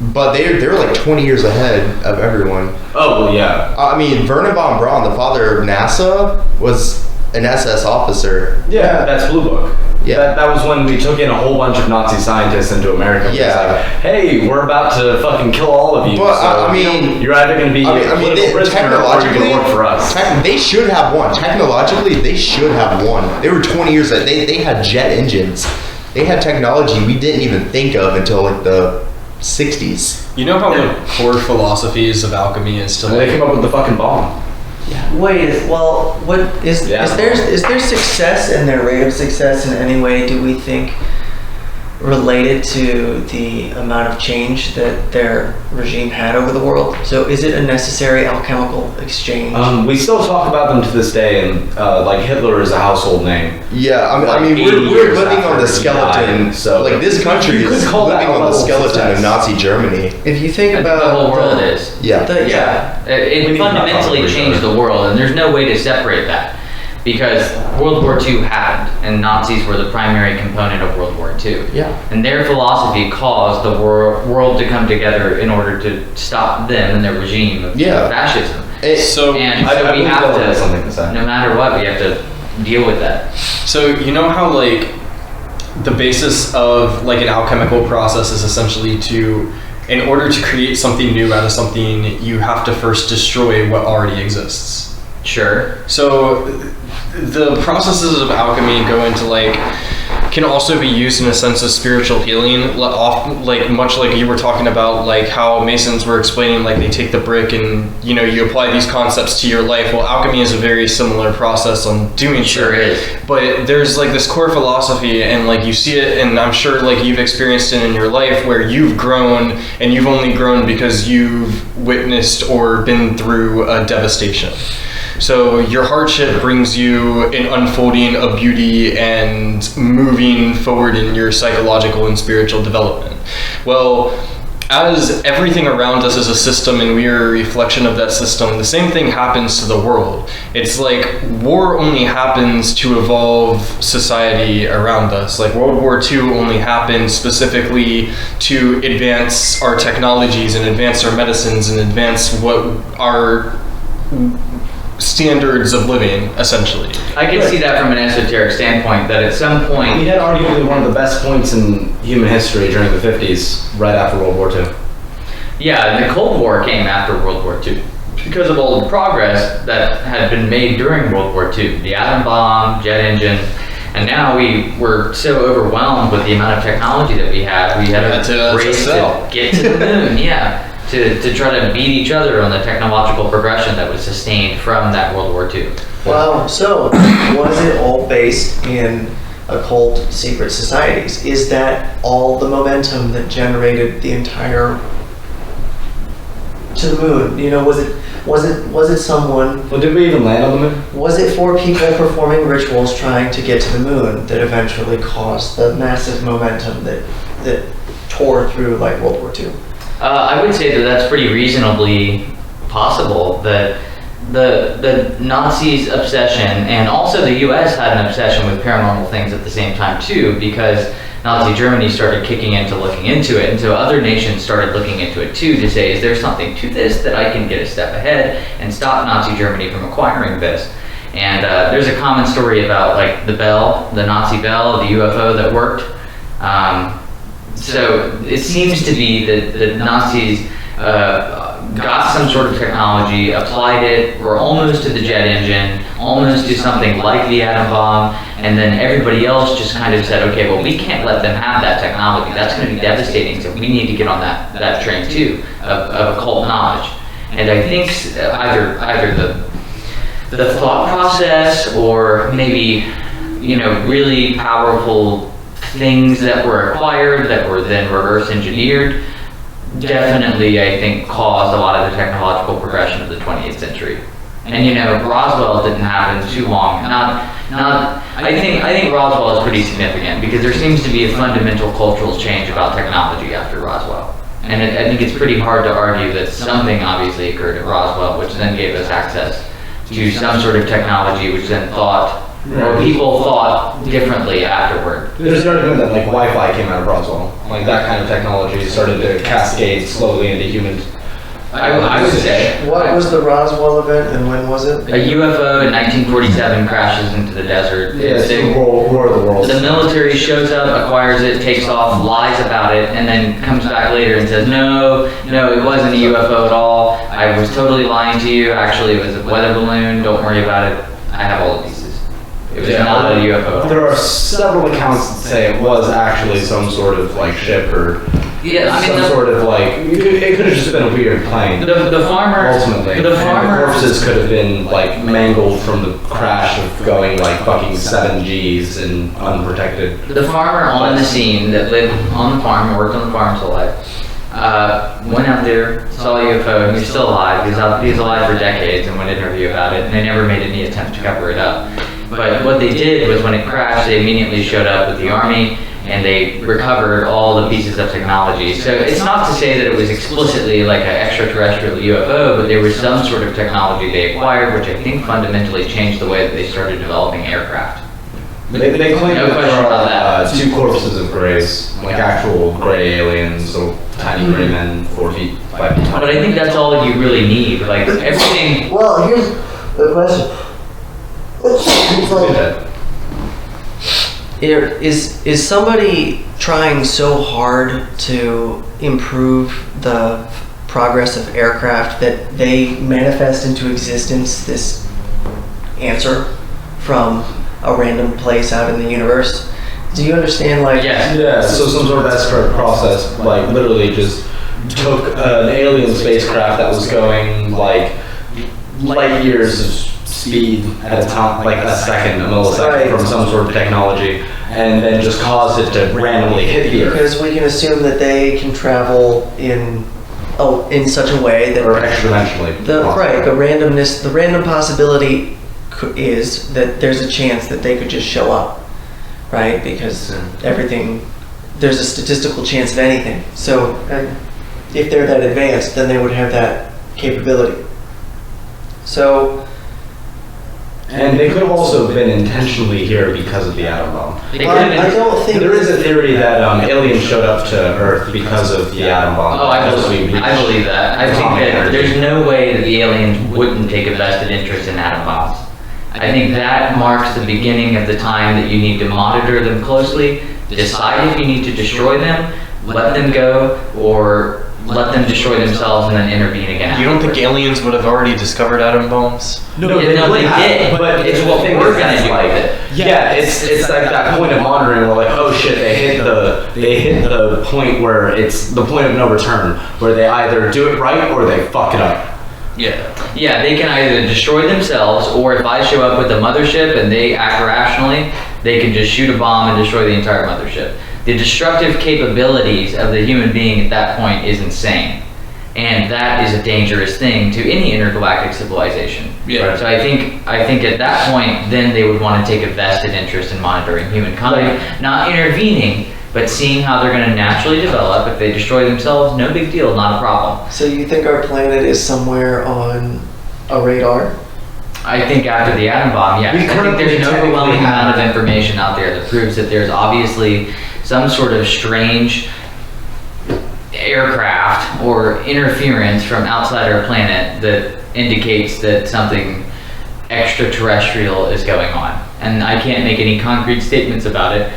E: But they're like 20 years ahead of everyone.
B: Oh, well, yeah.
E: I mean, Werner von Braun, the father of NASA, was an SS officer.
B: Yeah, that's Blue Book.
E: Yeah.
B: That was when we took in a whole bunch of Nazi scientists into America. It was
E: Yeah.
B: like, hey, we're about to fucking kill all of you.
E: But,
B: so,
E: I mean-
B: you're either going to be a political prisoner or you're going to work for us.
E: They should have won. Technologically, they should have won. They were 20 years ahead. They had jet engines. They had technology we didn't even think of until like the 60s.
C: You know how the core philosophies of alchemy is to
B: And they
C: like
B: came up with the fucking bomb.
D: Wait, well, what is
B: Yeah.
D: is their success and their rate of success in any way, do we think, related to the amount of change that their regime had over the world? So is it a necessary alchemical exchange?
B: We still talk about them to this day, and like Hitler is a household name.
E: Yeah, I
B: Like
E: mean
B: 80
E: we're
B: years
E: living on
B: after
E: the
B: he
E: skeleton.
B: died, so
E: like this country
B: you could
E: is
B: call that
E: living
B: a
E: on the
B: level of
E: skeleton
B: success.
E: of Nazi Germany.
D: If you think
A: I think
D: about
A: the whole world is.
E: Yeah.
A: Yeah, it
B: We need to
A: fundamentally
B: not
A: changed the world, and there's no way to separate that because World War II happened, and Nazis were the primary component of World War II.
E: Yeah.
A: And their philosophy caused the world to come together in order to stop them and their regime of
E: Yeah.
A: fascism.
C: so
A: And
B: I
A: so we
B: believe
A: have
B: Dylan has something to say.
A: no matter what, we have to deal with that.
C: So you know how like the basis of like an alchemical process is essentially to in order to create something new out of something, you have to first destroy what already exists.
A: Sure.
C: So the processes of alchemy go into like, can also be used in a sense of spiritual healing, like much like you were talking about, like how Masons were explaining, like they take the brick and, you know, you apply these concepts to your life. Well, alchemy is a very similar process on doing
A: Sure
C: so.
A: is.
C: But there's like this core philosophy, and like you see it, and I'm sure like you've experienced it in your life, where you've grown, and you've only grown because you've witnessed or been through a devastation. So your hardship brings you an unfolding of beauty and moving forward in your psychological and spiritual development. Well, as everything around us is a system and we are a reflection of that system, the same thing happens to the world. It's like war only happens to evolve society around us. Like World War II only happened specifically to advance our technologies and advance our medicines and advance what our standards of living, essentially.
A: I can see that from an esoteric standpoint, that at some
B: We
A: point,
B: had arguably one of the best points in human history during the 50s, right after World War II.
A: yeah, the Cold War came after World War II because of all the progress that had been made during World War II. The atom bomb, jet engine, and now we were so overwhelmed with the amount of technology that we had a race to get to the moon, yeah. To try to beat each other on the technological progression that was sustained from that World War II.
D: Wow, so was it all based in occult secret societies? Is that all the momentum that generated the entire to the moon? You know, was it someone?
B: Well, did we even land on the moon?
D: Was it for people performing rituals trying to get to the moon that eventually caused the massive momentum that tore through like World War II?
A: I would say that that's pretty reasonably possible, that the Nazis' obsession, and also the US had an obsession with paranormal things at the same time too, because Nazi Germany started kicking into looking into it, and so other nations started looking into it too, to say, is there something to this that I can get a step ahead and stop Nazi Germany from acquiring this? And there's a common story about like the bell, the Nazi bell, the UFO that worked. So it seems to be that the Nazis got some sort of technology, applied it, were almost to the jet engine, almost to something like the atom bomb, and then everybody else just kind of said, okay, well, we can't let them have that technology. That's going to be devastating, so we need to get on that train too, of occult knowledge. And I think either the thought process, or maybe, you know, really powerful things that were acquired that were then reverse engineered, definitely I think caused a lot of the technological progression of the 20th century. And you know, Roswell didn't happen too long. I think Roswell is pretty significant because there seems to be a fundamental cultural change about technology after Roswell. And I think it's pretty hard to argue that something obviously occurred at Roswell, which then gave us access to some sort of technology which then or people thought differently afterward.
B: There's an argument that like Wi-Fi came out of Roswell. Like that kind of technology started to cascade slowly into humans.
A: I would say.
D: What was the Roswell event and when was it?
A: A UFO in 1947 crashes into the desert.
B: Yeah, it's the War of the Worlds.
A: The military shows up, acquires it, takes off, lies about it, and then comes back later and says, no, it wasn't a UFO at all. I was totally lying to you. Actually, it was a weather balloon. Don't worry about it. I have all the pieces. It was not a UFO.
B: There are several accounts that say it was actually some sort of like ship or some sort of like, it could have just been a weird plane.
A: The farmer,
B: ultimately, and the corpses could have been like mangled from the crash of going like fucking 7 Gs and unprotected.
A: The farmer on the scene that lived on the farm, worked on the farm his whole life, went out there, saw a UFO, and he's still alive. He's alive for decades and would interview about it, and they never made any attempt to cover it up. But what they did was when it crashed, they immediately showed up with the army and they recovered all the pieces of technology. So it's not to say that it was explicitly like an extraterrestrial UFO, but there was some sort of technology they acquired, which I think fundamentally changed the way that they started developing aircraft.
B: They claim
A: No
B: that
A: question
B: there
A: about
B: are
A: that.
B: 2 corpses of grays, like actual gray aliens, so tiny gray men, 4 feet, 5 feet tall.
A: But I think that's all you really need. Like everything.
D: Well, here's the question. It's like, Is somebody trying so hard to improve the progress of aircraft that they manifest into existence this answer from a random place out in the universe? Do you understand, like...
A: Yes.
B: Yeah, so some sort of escort process, like literally just took an alien spacecraft that was going like light years of speed at a time, like a second, a millisecond from some sort of technology, and then just caused it to randomly hit the Earth.
D: Because we can assume that they can travel in such a way that...
B: Or exponentially.
D: The random possibility is that there's a chance that they could just show up, right? Because there's a statistical chance of anything. So if they're that advanced, then they would have that capability. So...
B: And they could have also been intentionally here because of the atom bomb.
D: I don't think...
B: There is a theory that aliens showed up to Earth because of the atom bomb.
A: Oh, I believe that. I think that there's no way that the aliens wouldn't take a vested interest in atom bombs. I think that marks the beginning of the time that you need to monitor them closely, decide if you need to destroy them, let them go, or let them destroy themselves and then intervene again.
C: You don't think aliens would have already discovered atom bombs?
A: No, they did, but it's what we're gonna do with it.
B: Yeah, it's like that point of monitoring where like, oh shit, they hit the point where it's the point of no return, where they either do it right or they fuck it up.
A: Yeah, they can either destroy themselves, or if I show up with a mothership and they act rationally, they can just shoot a bomb and destroy the entire mothership. The destructive capabilities of the human being at that point is insane. And that is a dangerous thing to any intergalactic civilization.
C: Yeah.
A: So I think at that point, then they would want to take a vested interest in monitoring humankind, not intervening, but seeing how they're going to naturally develop. If they destroy themselves, no big deal, not a problem.
D: So you think our planet is somewhere on a radar?
A: I think after the atom bomb, yes. I think there's an overwhelming amount of information out there that proves that there's obviously some sort of strange aircraft or interference from outside our planet that indicates that something extraterrestrial is going on. And I can't make any concrete statements about it.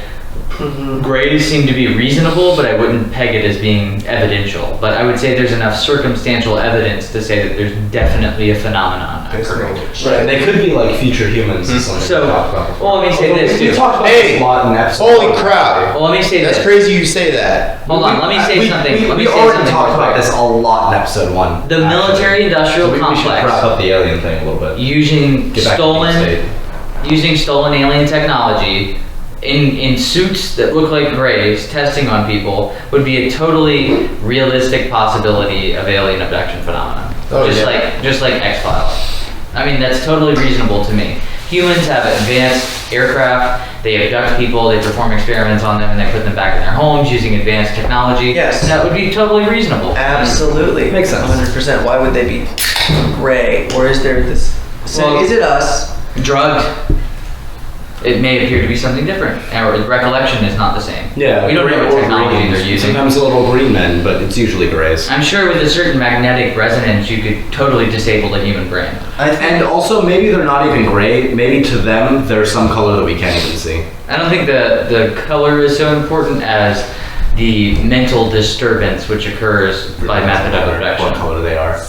A: Grays seem to be reasonable, but I wouldn't peg it as being evidential. But I would say there's enough circumstantial evidence to say that there's definitely a phenomenon occurring.
B: Right, they could be like future humans.
A: So, well, let me say this too.
B: We talked about this a lot in episode.
E: Holy crap!
A: Well, let me say
E: That's
A: this.
E: crazy you say that.
A: Hold on, let me say something.
B: We already talked about this a lot in episode 1.
A: The military-industrial
B: We should
A: complex,
B: wrap up the alien thing a little bit.
A: using
B: Get back to the state.
A: stolen alien technology in suits that look like grays, testing on people, would be a totally realistic possibility of alien abduction phenomenon.
E: Oh,
A: just like X-Files. I mean, that's totally reasonable to me. Humans have advanced aircraft, they abduct people, they perform experiments on them, and they put them back in their homes using advanced technology.
D: Yes.
A: That would be totally reasonable.
D: Absolutely.
B: Makes sense.
D: 100%. Why would they be gray? Or is there this... So
A: Well,
D: is it us?
A: Drugged, it may appear to be something different. Our recollection is not the same.
B: Yeah,
A: We don't know what
B: or
A: technology
B: greens.
A: they're using.
B: Sometimes a little green men, but it's usually grays.
A: I'm sure with a certain magnetic resonance, you could totally disable the human brain.
B: And also, maybe they're not even gray. Maybe to them, there's some color that we can't even see.
A: I don't think the color is so important as the mental disturbance which occurs by method of
B: What
A: abduction.
B: color they are.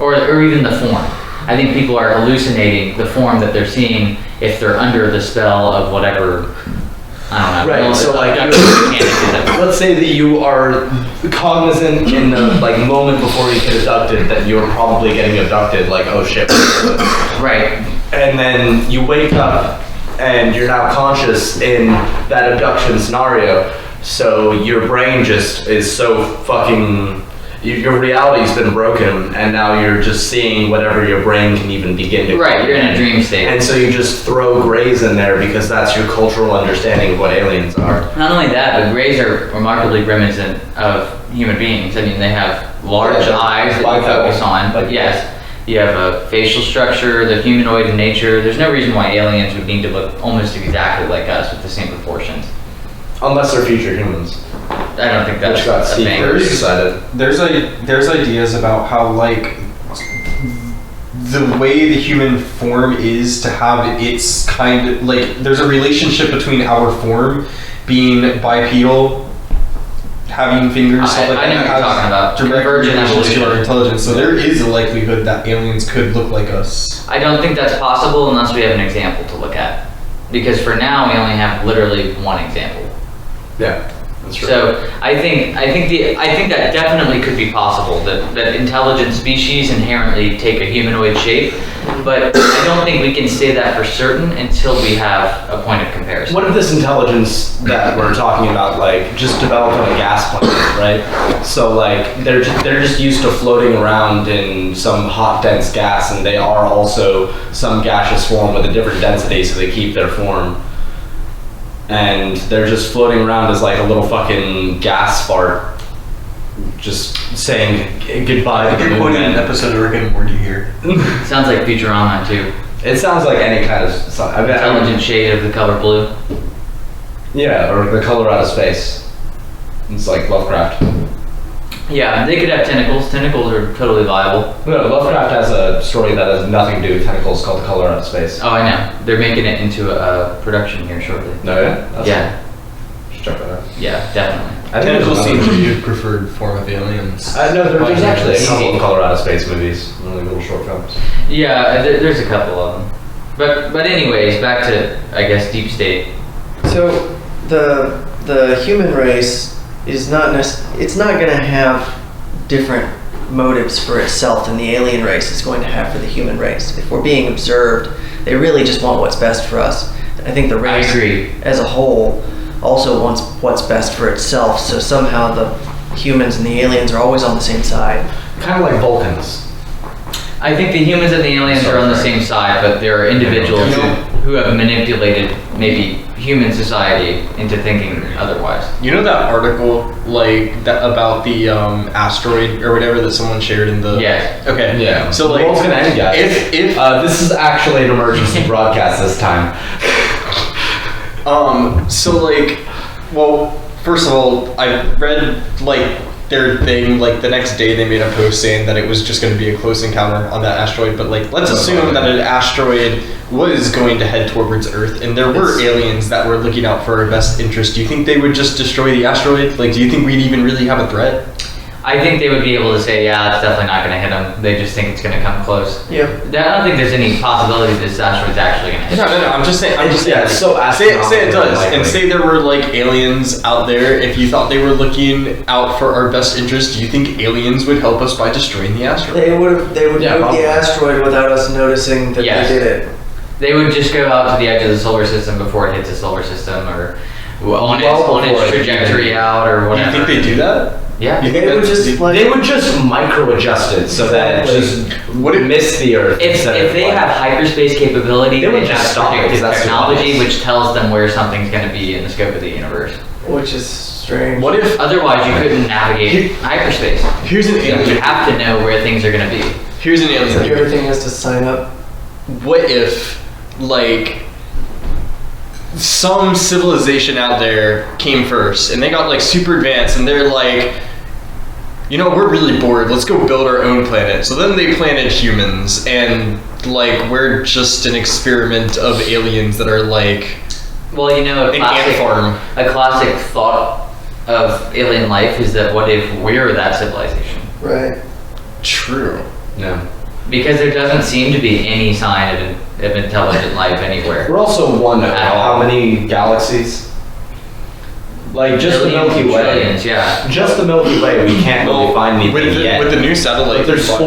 A: Or even the form. I think people are hallucinating the form that they're seeing if they're under the spell of whatever, I don't know.
B: Right, so like, let's say that you are cognizant in the like moment before you get abducted that you're probably getting abducted, like, oh shit.
A: Right.
B: And then you wake up and you're now conscious in that abduction scenario, so your brain just is so fucking... Your reality's been broken, and now you're just seeing whatever your brain can even begin to...
A: Right, you're in a dream state.
B: And so you just throw grays in there because that's your cultural understanding of what aliens are.
A: Not only that, but grays are remarkably reminiscent of human beings. I mean, they have large eyes that you focus on.
B: Like,
A: yes, you have a facial structure, they're humanoid in nature. There's no reason why aliens would need to look almost exactly like us with the same proportions.
B: Unless they're future humans.
A: I don't think that's
B: Which got
A: a
B: Steve
A: thing.
B: very excited.
C: There's ideas about how like the way the human form is to have its kind of, like, there's a relationship between our form being bipedal, having fingers, stuff like
A: I know
C: that,
A: what you're talking about.
C: direct
A: Convergent
C: relations to our
A: evolution.
C: intelligence. So there is a likelihood that aliens could look like us.
A: I don't think that's possible unless we have an example to look at. Because for now, we only have literally one example.
B: Yeah, that's true.
A: So I think that definitely could be possible, that intelligent species inherently take a humanoid shape, but I don't think we can say that for certain until we have a point of comparison.
B: What if this intelligence that we're talking about, like, just developed on a gas planet, right? So, like, they're just used to floating around in some hot, dense gas, and they are also some gaseous form with a different density, so they keep their form. And they're just floating around as, like, a little fucking gas fart, just saying goodbye to the moon.
C: Quoting an episode of Rick and Morty here.
A: Sounds like Futurama too.
B: It sounds like any kind of
A: Intelligent shade of the color blue.
B: Yeah, or the color out of space. It's like Lovecraft.
A: Yeah, they could have tentacles. Tentacles are totally viable.
B: No, Lovecraft has a story that has nothing to do with tentacles called The Color Out of Space.
A: Oh, I know. They're making it into a production here shortly.
B: No, yeah? That's
A: Yeah,
B: cool. Should check that out.
A: yeah, definitely.
B: I think
C: Tentacles
B: there's
C: seem
B: another-
C: to be a preferred form of aliens.
B: No, there's actually a couple
A: Easy.
B: of Color Out of Space movies, really little short films.
A: Yeah, there's a couple of them. But anyways, back to, I guess, deep state.
D: So the human race is it's not going to have different motives for itself than the alien race is going to have for the human race. If we're being observed, they really just want what's best for us. I think the race
A: agree.
D: as a whole also wants what's best for itself, so somehow the humans and the aliens are always on the same side.
B: Kind of like Vulcans.
A: I think the humans and the aliens are on the same side, but there are individuals who have manipulated maybe human society into thinking otherwise.
C: You know that article, like, that about the asteroid or whatever that someone shared in the...
A: Yes.
C: Okay.
B: Yeah.
C: So, like,
B: the world's gonna end, guys.
C: if
B: this is actually an emergency broadcast this time.
C: so, like, well, first of all, I read, like, their thing, like, the next day they made a post saying that it was just going to be a close encounter on that asteroid, but, like, let's assume that an asteroid was going to head towards Earth, and there were aliens that were looking out for our best interest. Do you think they would just destroy the asteroid? Like, do you think we'd even really have a threat?
A: I think they would be able to say, yeah, it's definitely not going to hit them. They just think it's going to come close.
D: Yep.
A: I don't think there's any possibility this asteroid's actually going to hit.
C: No, I'm just saying.
B: Yeah, it's so
C: say it
B: astronomically
C: does,
B: unlikely.
C: and say there were like aliens out there. If you thought they were looking out for our best interest, do you think aliens would help us by destroying the asteroid?
D: They would
B: Yeah,
D: move
B: probably.
D: the asteroid without us noticing that
A: Yes.
D: they did it.
A: They would just go out to the edge of the solar system before it hits the solar system, or on
B: Well
A: its
B: before it
A: trajectory
B: even-
A: out, or
C: Do you
A: whatever.
C: think they do that?
A: Yeah.
C: You think
D: They would
C: that's-
D: just like
B: They would just micro-adjust it so that it just wouldn't miss the Earth.
A: If
B: instead
A: they
B: of, like-
A: have hyperspace capability,
B: They would
A: they
B: just
A: have
B: stop it, 'cause
A: predictive
B: that's too
A: technology
B: obvious.
A: which tells them where something's going to be in the scope of the universe.
D: which is strange.
C: What if?
A: Otherwise, you couldn't navigate hyperspace.
C: Here's an
A: You
C: alien.
A: have to know where things are going to be.
C: Here's an alien. theory.
D: Everything has to sign up.
C: What if, like, some civilization out there came first and they got like super advanced and they're like, you know, we're really bored, let's go build our own planet. So then they planted humans, and like we're just an experiment of aliens that are like
A: Well, you know,
C: an ant farm.
A: a classic thought of alien life is that what if we're that civilization?
D: Right.
C: True.
B: Yeah.
A: Because there doesn't seem to be any sign of intelligent life anywhere.
B: We're also one of
A: At all.
B: how many galaxies? Like just the
A: Billions,
B: Milky Way.
A: trillions, yeah.
B: Just the Milky Way, we can't really find anything
C: with the,
B: yet.
C: with the new satellite.
B: But there's
C: launch.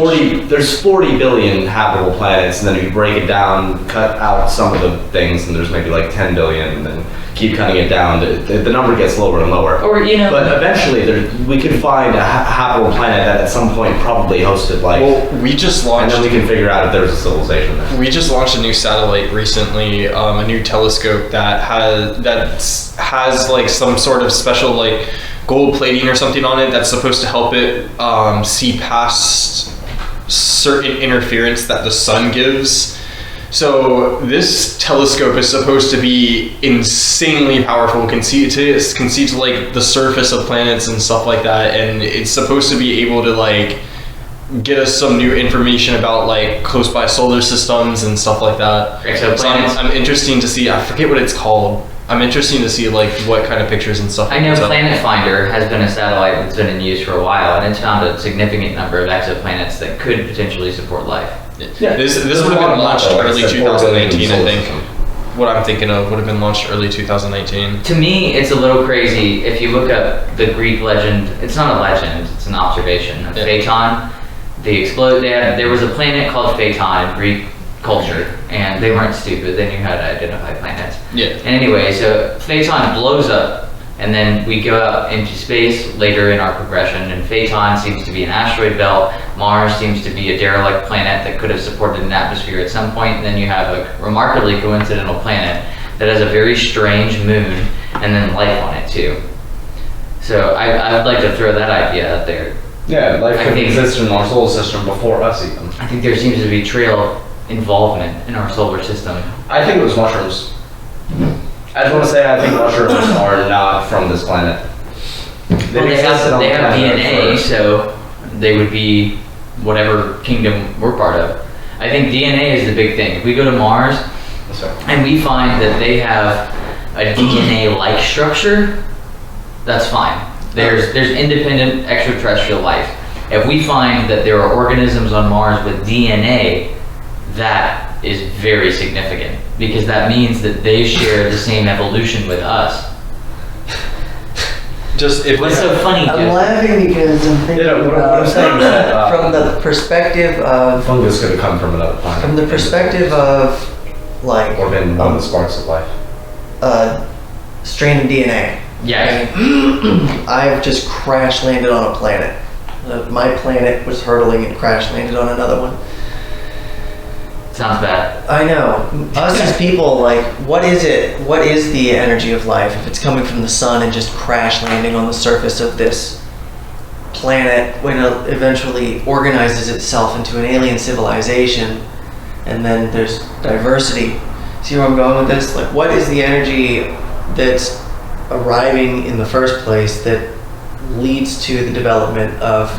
B: 40 billion habitable planets, and then if you break it down, cut out some of the things, and there's maybe like 10 billion, and then keep cutting it down, the number gets lower and lower.
A: Or, you know,
B: But eventually, we could find a habitable planet that at some point probably hosted life,
C: Well, we just
B: and
C: launched.
B: then we can figure out if there's a civilization there.
C: We just launched a new satellite recently, a new telescope that has like some sort of special like gold plating or something on it that's supposed to help it see past certain interference that the sun gives. So this telescope is supposed to be insanely powerful, can see to like the surface of planets and stuff like that, and it's supposed to be able to like get us some new information about like close by solar systems and stuff like that.
A: Exoplanets.
C: So I'm interested to see. I forget what it's called. I'm interested to see like what kind of pictures and stuff.
A: I know
C: it puts up.
A: Planet Finder has been a satellite that's been in use for a while, and it's found a significant number of exoplanets that could potentially support life.
C: Yeah. This would have been launched early 2019, I think. What I'm thinking of would have been launched early 2019.
A: To me, it's a little crazy. If you look up the Greek legend, it's not a legend, it's an observation of Phaeton. There was a planet called Phaeton in Greek culture, and they weren't stupid. They knew how to identify planets.
C: Yeah.
A: And anyway, so Phaeton blows up, and then we go out into space later in our progression, and Phaeton seems to be an asteroid belt. Mars seems to be a derelict planet that could have supported an atmosphere at some point, and then you have a remarkably coincidental planet that has a very strange moon, and then life on it too. So I'd like to throw that idea out there.
B: Yeah, life
A: I
B: could
A: think-
B: exist in our solar system before us even.
A: I think there seems to be trail involvement in our solar system.
B: I think it was mushrooms. I just want to say I think mushrooms are not from this planet.
A: Well, they have DNA, so they would be whatever kingdom we're part of. I think DNA is the big thing. If we go to Mars and we find that they have a DNA-like structure, that's fine. There's independent extraterrestrial life. If we find that there are organisms on Mars with DNA, that is very significant, because that means that they share the same evolution with us.
C: Just if
A: What's so funny,
D: I'm
A: Jeff?
D: laughing because I'm thinking
B: Yeah, what
D: about
B: I'm saying is that,
D: from the perspective of
B: fungus could have come from another planet.
D: from the perspective of like
B: or been one of the sparks of life.
D: strain of DNA.
A: Yeah.
D: I've just crash landed on a planet. My planet was hurtling and crash landed on another one.
A: Sounds bad.
D: I know. Us as people, like, what is it? What is the energy of life if it's coming from the sun and just crash landing on the surface of this planet when it eventually organizes itself into an alien civilization, and then there's diversity. See where I'm going with this? Like, what is the energy that's arriving in the first place that leads to the development of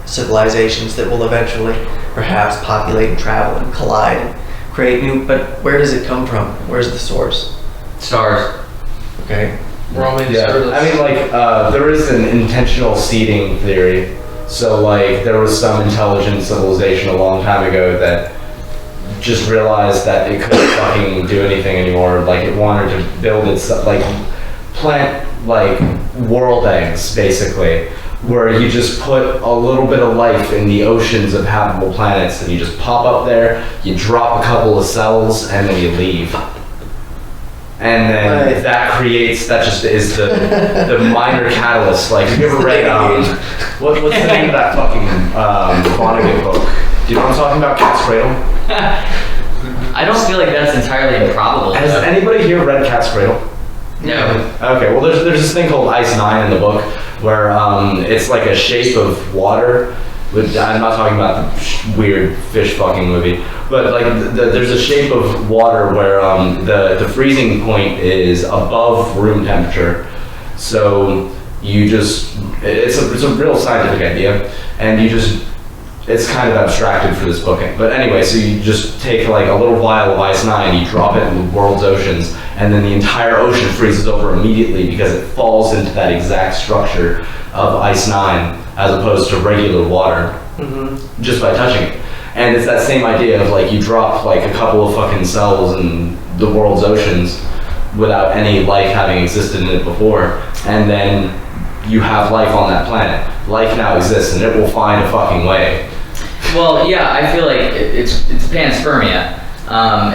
D: civilizations that will eventually perhaps populate and travel and collide and create new, but where does it come from? Where's the source?
A: Stars.
D: Okay.
C: we're all made
B: Yeah,
C: stardust.
B: I mean, like, there is an intentional seeding theory. So, like, there was some intelligent civilization a long time ago that just realized that it couldn't fucking do anything anymore. Like, it wanted to build its, like, plant, like, world eggs, basically, where you just put a little bit of life in the oceans of habitable planets, and you just pop up there, you drop a couple of cells, and then you leave. And then
D: Right.
B: that just is the minor catalyst. Like, have you ever read, what's the name of that fucking Vonnegut book? Do you know what I'm talking about? Cat's Cradle?
A: I don't feel like that's entirely improbable.
B: Has anybody here read Cat's Cradle?
A: No.
B: Okay, well, there's this thing called Ice 9 in the book, where it's like a shape of water. I'm not talking about the weird fish fucking movie, but like there's a shape of water where the freezing point is above room temperature. So you just, it's a real scientific idea, and it's kind of abstracted for this book. But anyway, so you just take like a little vial of Ice 9, you drop it in the world's oceans, and then the entire ocean freezes over immediately because it falls into that exact structure of Ice 9 as opposed to regular water, just by touching it. And it's that same idea of like you drop like a couple of fucking cells in the world's oceans without any life having existed in it before, and then you have life on that planet. Life now exists, and it will find a fucking way.
A: Well, yeah, I feel like it's panspermia.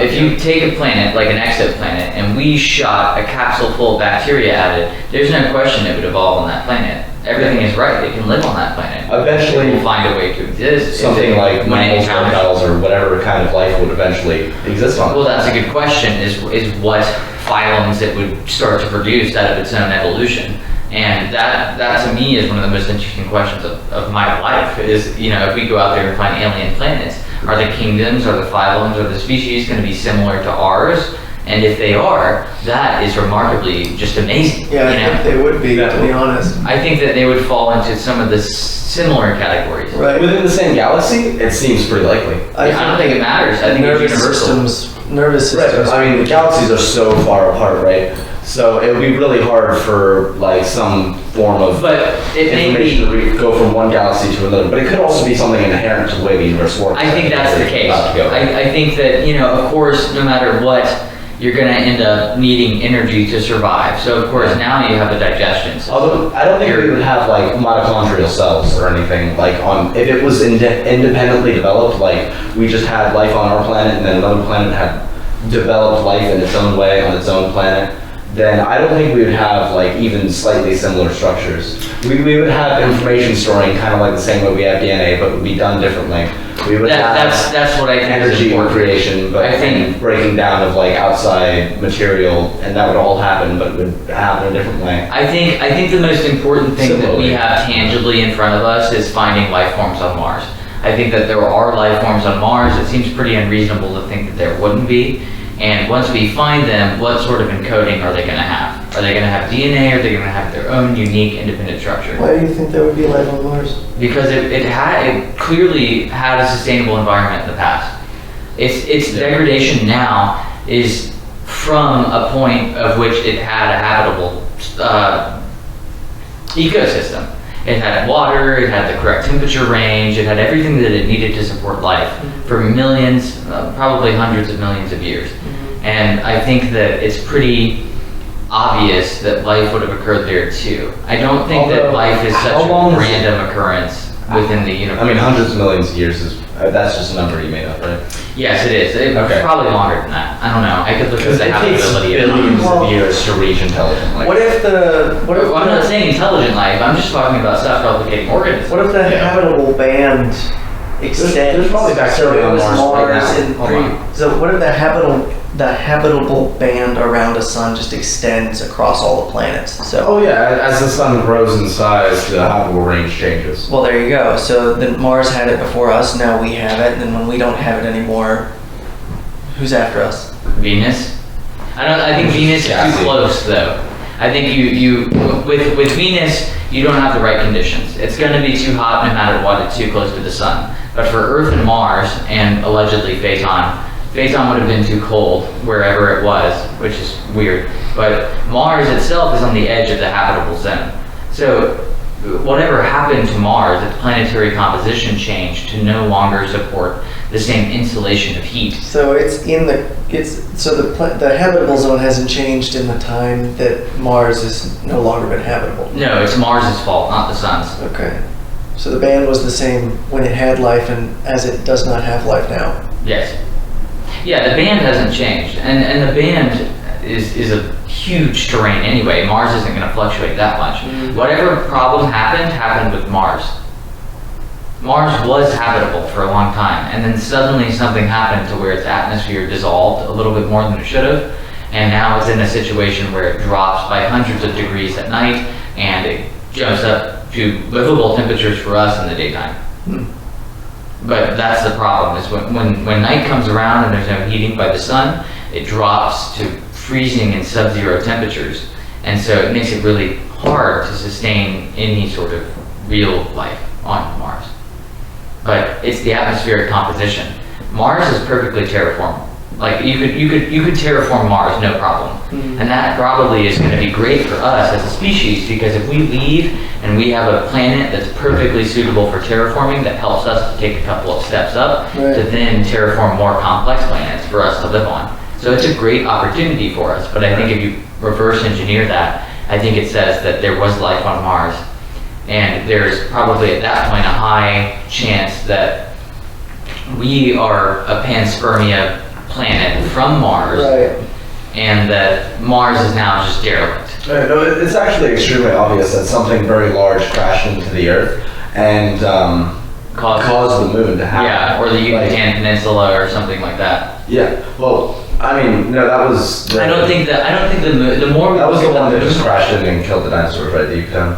A: If you take a planet, like an exoplanet, and we shot a capsule full of bacteria at it, there's no question it would evolve on that planet. Everything is right. It can live on that planet.
B: Eventually,
A: It will find a way to exist.
B: something like
A: when it
B: mammals or
A: encounters-
B: reptiles or whatever kind of life would eventually exist on it.
A: Well, that's a good question, is what phylums it would start to produce out of its own evolution. And that to me is one of the most interesting questions of my life is, you know, if we go out there and find alien planets, are the kingdoms, are the phylums, are the species going to be similar to ours? And if they are, that is remarkably just amazing.
D: Yeah, I
A: you know?
D: think they would be, to be honest.
A: I think that they would fall into some of the similar categories.
D: Right.
B: Within the same galaxy, it seems pretty likely.
A: I don't think it matters. I think it's universal.
D: Nervous
B: Right,
D: systems.
B: but I mean, the galaxies are so far apart, right? So it would be really hard for like some form of
A: But it may
B: information
A: be.
B: to go from one galaxy to another. But it could also be something inherent to the way the universe works.
A: I think that's the case.
B: About to go.
A: I think that, you know, of course, no matter what, you're going to end up needing energy to survive. So, of course, now you have a digestion system.
B: Although I don't think we would have like mitochondrial cells or anything like on if it was independently developed. Like we just had life on our planet and then another planet had developed life in its own way on its own planet. Then I don't think we would have like even slightly similar structures. We would have information storing kind of like the same way we have DNA, but it would be done differently. We would have
A: That's what I think is
B: energy
A: important.
B: creation, but
A: I think-
B: breaking down of like outside material, and that would all happen, but it would happen a different way.
A: I think the most important thing that we
B: Similarly.
A: have tangibly in front of us is finding life forms on Mars. I think that there are life forms on Mars. It seems pretty unreasonable to think that there wouldn't be. And once we find them, what sort of encoding are they going to have? Are they going to have DNA? Or are they going to have their own unique independent structure?
D: Why do you think there would be life on Mars?
A: Because it clearly had a sustainable environment in the past. Its degradation now is from a point of which it had a habitable ecosystem. It had water, it had the correct temperature range, it had everything that it needed to support life for millions, probably hundreds of millions of years. And I think that it's pretty obvious that life would have occurred there too. I don't think that
B: Although,
A: life is such
B: how long
A: a
B: is it-
A: random occurrence within the universe.
B: I mean, hundreds of millions of years is that's just a number you made up, right?
A: Yes, it is. It's
B: Okay.
A: probably longer than that. I don't know. I could look at
B: Because
A: the
B: it takes
A: habitability of
B: billions
A: Mars.
B: of years to reach intelligent life.
D: What if
A: Well, I'm not saying intelligent life. I'm just talking about self-replicating organisms.
D: what if the
B: Yeah.
D: habitable band extends?
B: There's probably bacteria
D: so it
B: on
D: was
B: Mars right now.
D: and
B: Hold on.
D: so what if the habitable band around a sun just extends across all the planets? So
B: Oh yeah, as the sun grows in size, the habitable range changes.
D: well, there you go. So then Mars had it before us. Now we have it. And then when we don't have it anymore, who's after us?
A: Venus. I think Venus is
B: Gassy.
A: too close though. I think with Venus you don't have the right conditions. It's going to be too hot no matter what. It's too close to the sun. But for Earth and Mars and allegedly Phaeton would have been too cold wherever it was, which is weird. But Mars itself is on the edge of the habitable zone. So whatever happened to Mars, its planetary composition changed to no longer support the same insulation of heat.
D: So the habitable zone hasn't changed in the time that Mars has no longer been habitable.
A: No, it's Mars's fault, not the sun's.
D: Okay. So the band was the same when it had life and as it does not have life now.
A: Yes. Yeah, the band hasn't changed. And the band is a huge terrain anyway. Mars isn't going to fluctuate that much. Whatever problem happened with Mars. Mars was habitable for a long time, and then suddenly something happened to where its atmosphere dissolved a little bit more than it should have, and now it's in a situation where it drops by hundreds of degrees at night, and it jumps up to livable temperatures for us in the daytime. But that's the problem, is when night comes around and there's no heating by the sun, it drops to freezing and sub-zero temperatures, and so it makes it really hard to sustain any sort of real life on Mars. But it's the atmospheric composition. Mars is perfectly terraformable. Like you could terraform Mars, no problem. And that probably is going to be great for us as a species, because if we leave and we have a planet that's perfectly suitable for terraforming, that helps us to take a couple of steps up
D: Right.
A: to then terraform more complex planets for us to live on. So it's a great opportunity for us. But I think if you reverse engineer that, I think it says that there was life on Mars. And there's probably at that point a high chance that we are a panspermia planet from Mars,
D: Right.
A: and that Mars is now just derelict.
B: No, it's actually extremely obvious that something very large crashed into the Earth and caused the moon to happen.
A: Yeah, or the
B: Like,
A: Yucatan Peninsula or something like that.
B: yeah. Well, I mean, no, that was.
A: I don't think the moon. The more we
B: That was
A: look
B: the
A: at
B: one that
A: moon-
B: just crashed in and killed the dinosaurs, right? The Yucatan.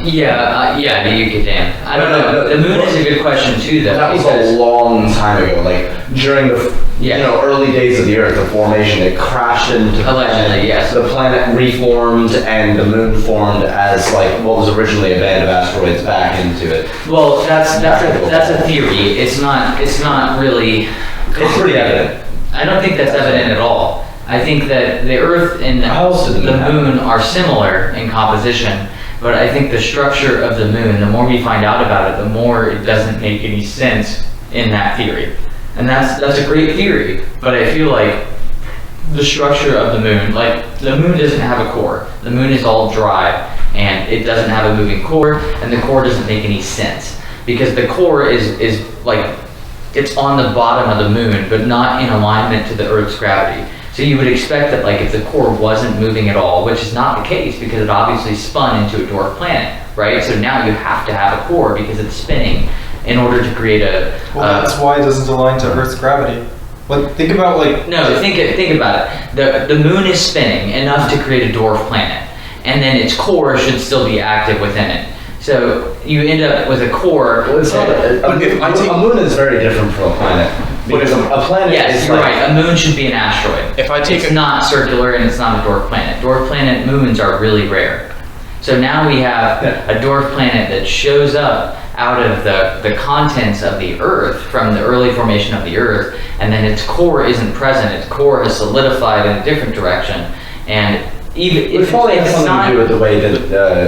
A: Yeah, the Yucatan. I don't
B: No,
A: know.
B: no,
A: The moon is a good question too, though.
B: That was
A: because-
B: a long time ago, like during the early days of the Earth, the formation. It crashed into the
A: Allegedly,
B: planet.
A: yes.
B: The planet reformed, and the moon formed as like what was originally a band of asteroids back into it.
A: Well, that's a theory. It's not really.
B: It's pretty evident.
A: I don't think that's evident at all. I think that the Earth and
B: How else did the moon
A: moon are similar in composition, but I think the structure of the moon, the more we find out about it, the more it doesn't make any sense in that theory. And that's a great theory, but I feel like the structure of the moon, like the moon doesn't have a core. The moon is all dry, and it doesn't have a moving core, and the core doesn't make any sense. Because the core is like, it's on the bottom of the moon, but not in alignment to the Earth's gravity. So you would expect that like if the core wasn't moving at all, which is not the case because it obviously spun into a dwarf planet, right? So now you have to have a core because it's spinning in order to create a...
C: Well, that's why it doesn't align to Earth's gravity. But think about like...
A: No, think about it. The moon is spinning enough to create a dwarf planet, and then its core should still be active within it. So you end up with a core.
B: Well, it's not a moon is very different from a planet because a planet
A: Yes,
B: is
A: you're
B: like,
A: right. A moon should be an asteroid.
C: If I take
A: it's not circular and it's not a dwarf planet. Dwarf planet moons are really rare. So now we have a dwarf planet that shows up out of the contents of the Earth from the early formation of the Earth, and then its core isn't present. Its core has solidified in a different direction, and even
B: it
A: if
B: probably has
A: it's
B: something
A: not,
B: to do with the way that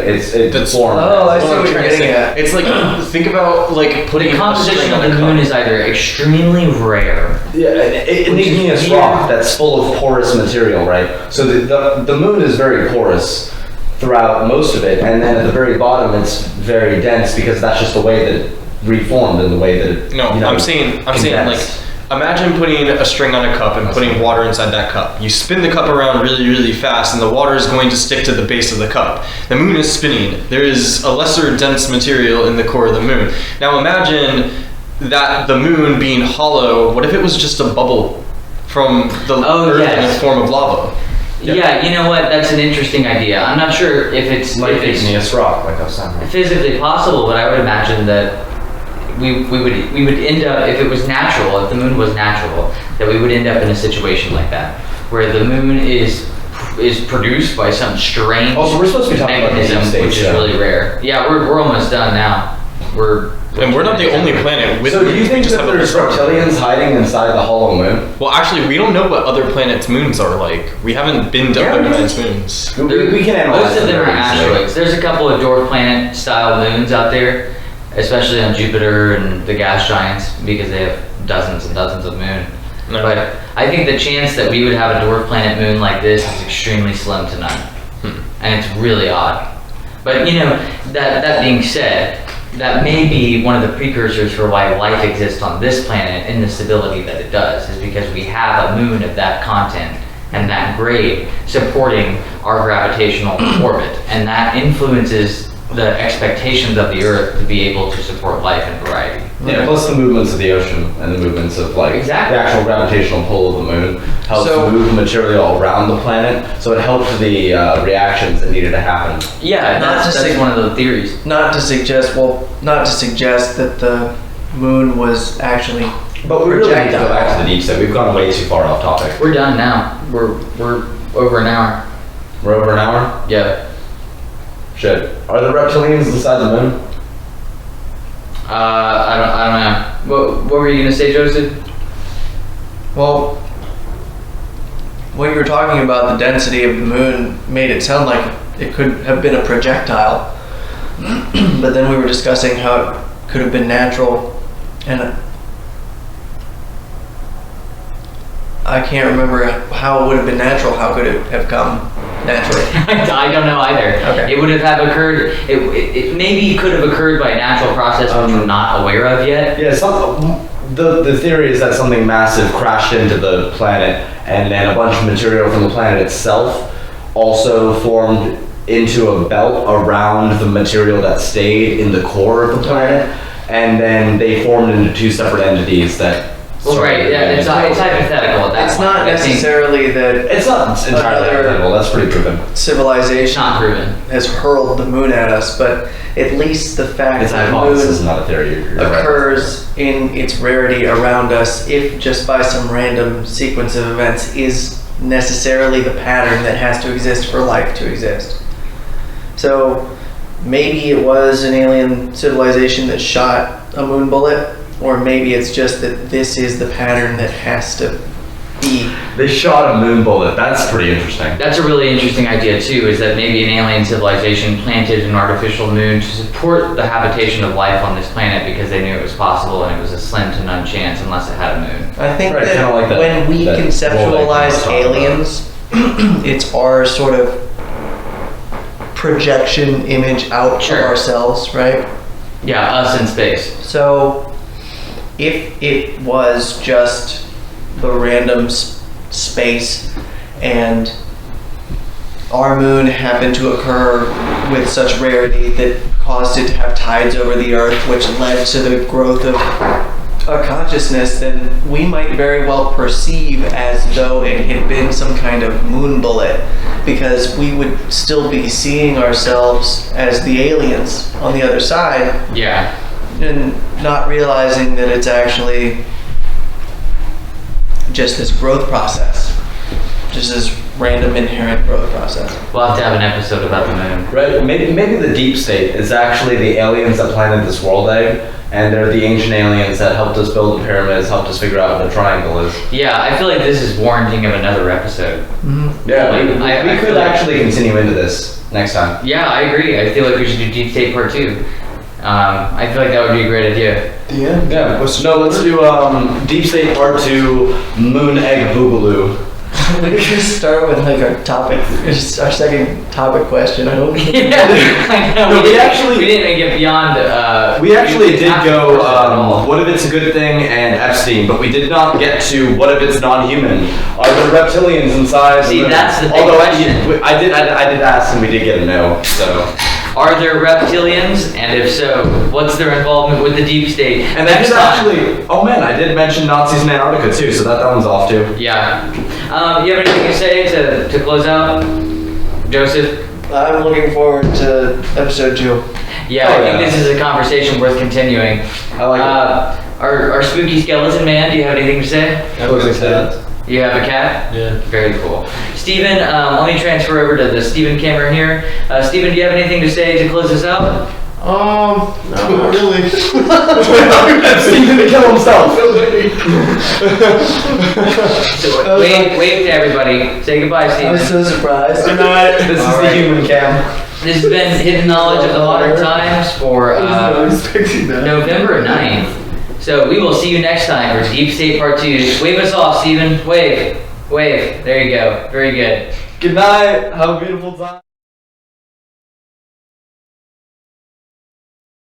B: it's formed.
D: Oh, I see
C: What I'm
D: what you're
C: trying to
D: getting
C: say.
D: at.
C: It's like, think about like putting
A: the
C: a
A: composition
C: string
A: of
C: on
A: the
C: a
A: moon
C: cup.
A: is either extremely rare.
B: Yeah, it
A: Which is
B: igneous
A: weird.
B: rock that's full of porous material, right? So the moon is very porous throughout most of it, and then at the very bottom it's very dense because that's just the way that it reformed and the way that it,
C: No, I'm saying like,
B: condensed.
C: imagine putting a string on a cup and putting water inside that cup. You spin the cup around really, really fast, and the water is going to stick to the base of the cup. The moon is spinning. There is a lesser dense material in the core of the moon. Now imagine that the moon being hollow. What if it was just a bubble from the Earth in the form of lava?
A: Yeah, you know what? That's an interesting idea. I'm not sure if it's
B: Like
A: if it's
B: igneous rock, like I was saying.
A: physically possible, but I would imagine that we would end up, if it was natural, if the moon was natural, that we would end up in a situation like that, where the moon is produced by some strange
B: Oh, so we're supposed to be talking about the
A: mechanism,
B: deep state,
A: which is
B: yeah.
A: really rare. Yeah, we're almost done now.
C: And we're not the only planet with
B: So do
C: moons.
B: you
C: We
B: think
C: just
B: that
C: have a
B: there's
C: different-
B: reptilians hiding inside the hollow moon?
C: Well, actually, we don't know what other planets' moons are like. We haven't been to other planets' moons.
B: We can analyze
A: Most of them are
B: very easily.
A: asteroids. There's a couple of dwarf planet style moons out there, especially on Jupiter and the gas giants, because they have dozens and dozens of moon.
C: No.
A: But I think the chance that we would have a dwarf planet moon like this is extremely slim to none. And it's really odd. But you know, that being said, that may be one of the precursors for why life exists on this planet in the stability that it does, is because we have a moon of that content and that grade supporting our gravitational orbit, and that influences the expectations of the Earth to be able to support life and variety.
B: Yeah, plus the movements of the ocean and the movements of like
A: Exactly.
B: the actual gravitational pull of the moon helps
C: So-
B: move material around the planet, so it helped the reactions that needed to happen.
A: Yeah,
D: Not
A: that's
D: to say-
A: one of the theories.
D: Not to suggest that the moon was actually
B: But we really need to go
D: projectile.
B: back to the deep state. We've gone way too far off topic.
A: We're done now. We're over an hour.
B: We're over an hour?
A: Yeah.
B: Shit. Are the reptilians inside the moon?
A: I don't know. What were you gonna say, Joseph?
D: Well, when you were talking about the density of the moon, made it sound like it could have been a projectile. But then we were discussing how it could have been natural, and I can't remember how it would have been natural. How could it have come naturally?
A: I don't know either.
D: Okay.
A: It would have occurred. It maybe could have occurred by a natural process which we're not aware of yet.
B: Yeah, the theory is that something massive crashed into the planet, and then a bunch of material from the planet itself also formed into a belt around the material that stayed in the core of the planet, and then they formed into two separate entities that
A: Well, right, yeah, it's hypothetical at that
D: It's
A: point.
D: not
A: I think
D: necessarily that
B: It's not entirely
D: Another-
B: hypothetical. That's pretty proven.
A: it's
D: civilization
A: not proven.
D: has hurled the moon at us, but at least the fact
B: It's a
D: that the
B: hypothesis,
D: moon
B: not a theory. You're right.
D: occurs in its rarity around us, if just by some random sequence of events, is necessarily the pattern that has to exist for life to exist. So maybe it was an alien civilization that shot a moon bullet, or maybe it's just that this is the pattern that has to be.
B: They shot a moon bullet. That's pretty interesting.
A: That's a really interesting idea too, is that maybe an alien civilization planted an artificial moon to support the habitation of life on this planet because they knew it was possible and it was a slim to none chance unless it had a moon.
D: I think
B: Right,
D: that
B: kinda like that-
D: when we
B: that
D: conceptualize
B: rolling
D: aliens, it's our sort of projection image out
A: Sure.
D: of ourselves, right?
A: Yeah, us in space.
D: So if it was just the random space and our moon happened to occur with such rarity that caused it to have tides over the earth, which led to the growth of a consciousness, then we might very well perceive as though it had been some kind of moon bullet, because we would still be seeing ourselves as the aliens on the other side
A: Yeah.
D: and not realizing that it's actually just this growth process, just this random inherent growth process.
A: We'll have to have an episode about the moon.
B: Right? Maybe the deep state is actually the aliens that planted this world egg, and they're the ancient aliens that helped us build the pyramids, helped us figure out what a triangle is.
A: Yeah, I feel like this is warranting of another episode.
B: Yeah,
A: I
B: we
A: feel
B: could
A: like-
B: actually continue into this next time.
A: Yeah, I agree. I feel like we should do Deep State Part 2. I feel like that would be a great idea.
D: Yeah.
B: Yeah. No, let's do Deep State Part 2, Moon Egg Boogaloo.
D: We could just start with like our topic, just our second topic question. I don't.
A: Yeah, I know.
B: No, we actually-
A: we didn't even get beyond.
B: We actually did
A: after
B: go,
A: the first at all.
B: what if it's a good thing and Epstein, but we did not get to what if it's non-human? Are there reptilians inside?
A: See, that's the big
B: Although
A: question.
B: I did ask and we did get a no, so.
A: Are there reptilians? And if so, what's their involvement with the deep state?
B: And I did actually, oh man, I did mention Nazis in Antarctica too, so that one's off too.
A: Yeah. You have anything to say to close out, Joseph?
D: I'm looking forward to episode 2.
A: Yeah,
B: Oh,
A: I think
B: yeah.
A: this is a conversation worth continuing.
B: I like
A: Our spooky skeleton man, do you have anything to say?
B: it. Looks like that.
A: You have a cat?
C: Yeah.
A: Very cool. Steven, let me transfer over to the Steven camera here. Steven, do you have anything to say to close this out?
E: No, not really.
B: Epstein didn't kill himself.
A: So, wave to everybody. Say goodbye,
D: I was
A: Steven.
D: so surprised.
B: Good night. This is
A: All
B: the
A: right.
B: human cam.
A: This has been Hidden Knowledge of the Modern Times for
E: expecting that.
A: November 9th. So we will see you next time for Deep State Part 2. Wave us off, Steven. Wave. Wave. There you go. Very good.
B: Good night. Have a beautiful time.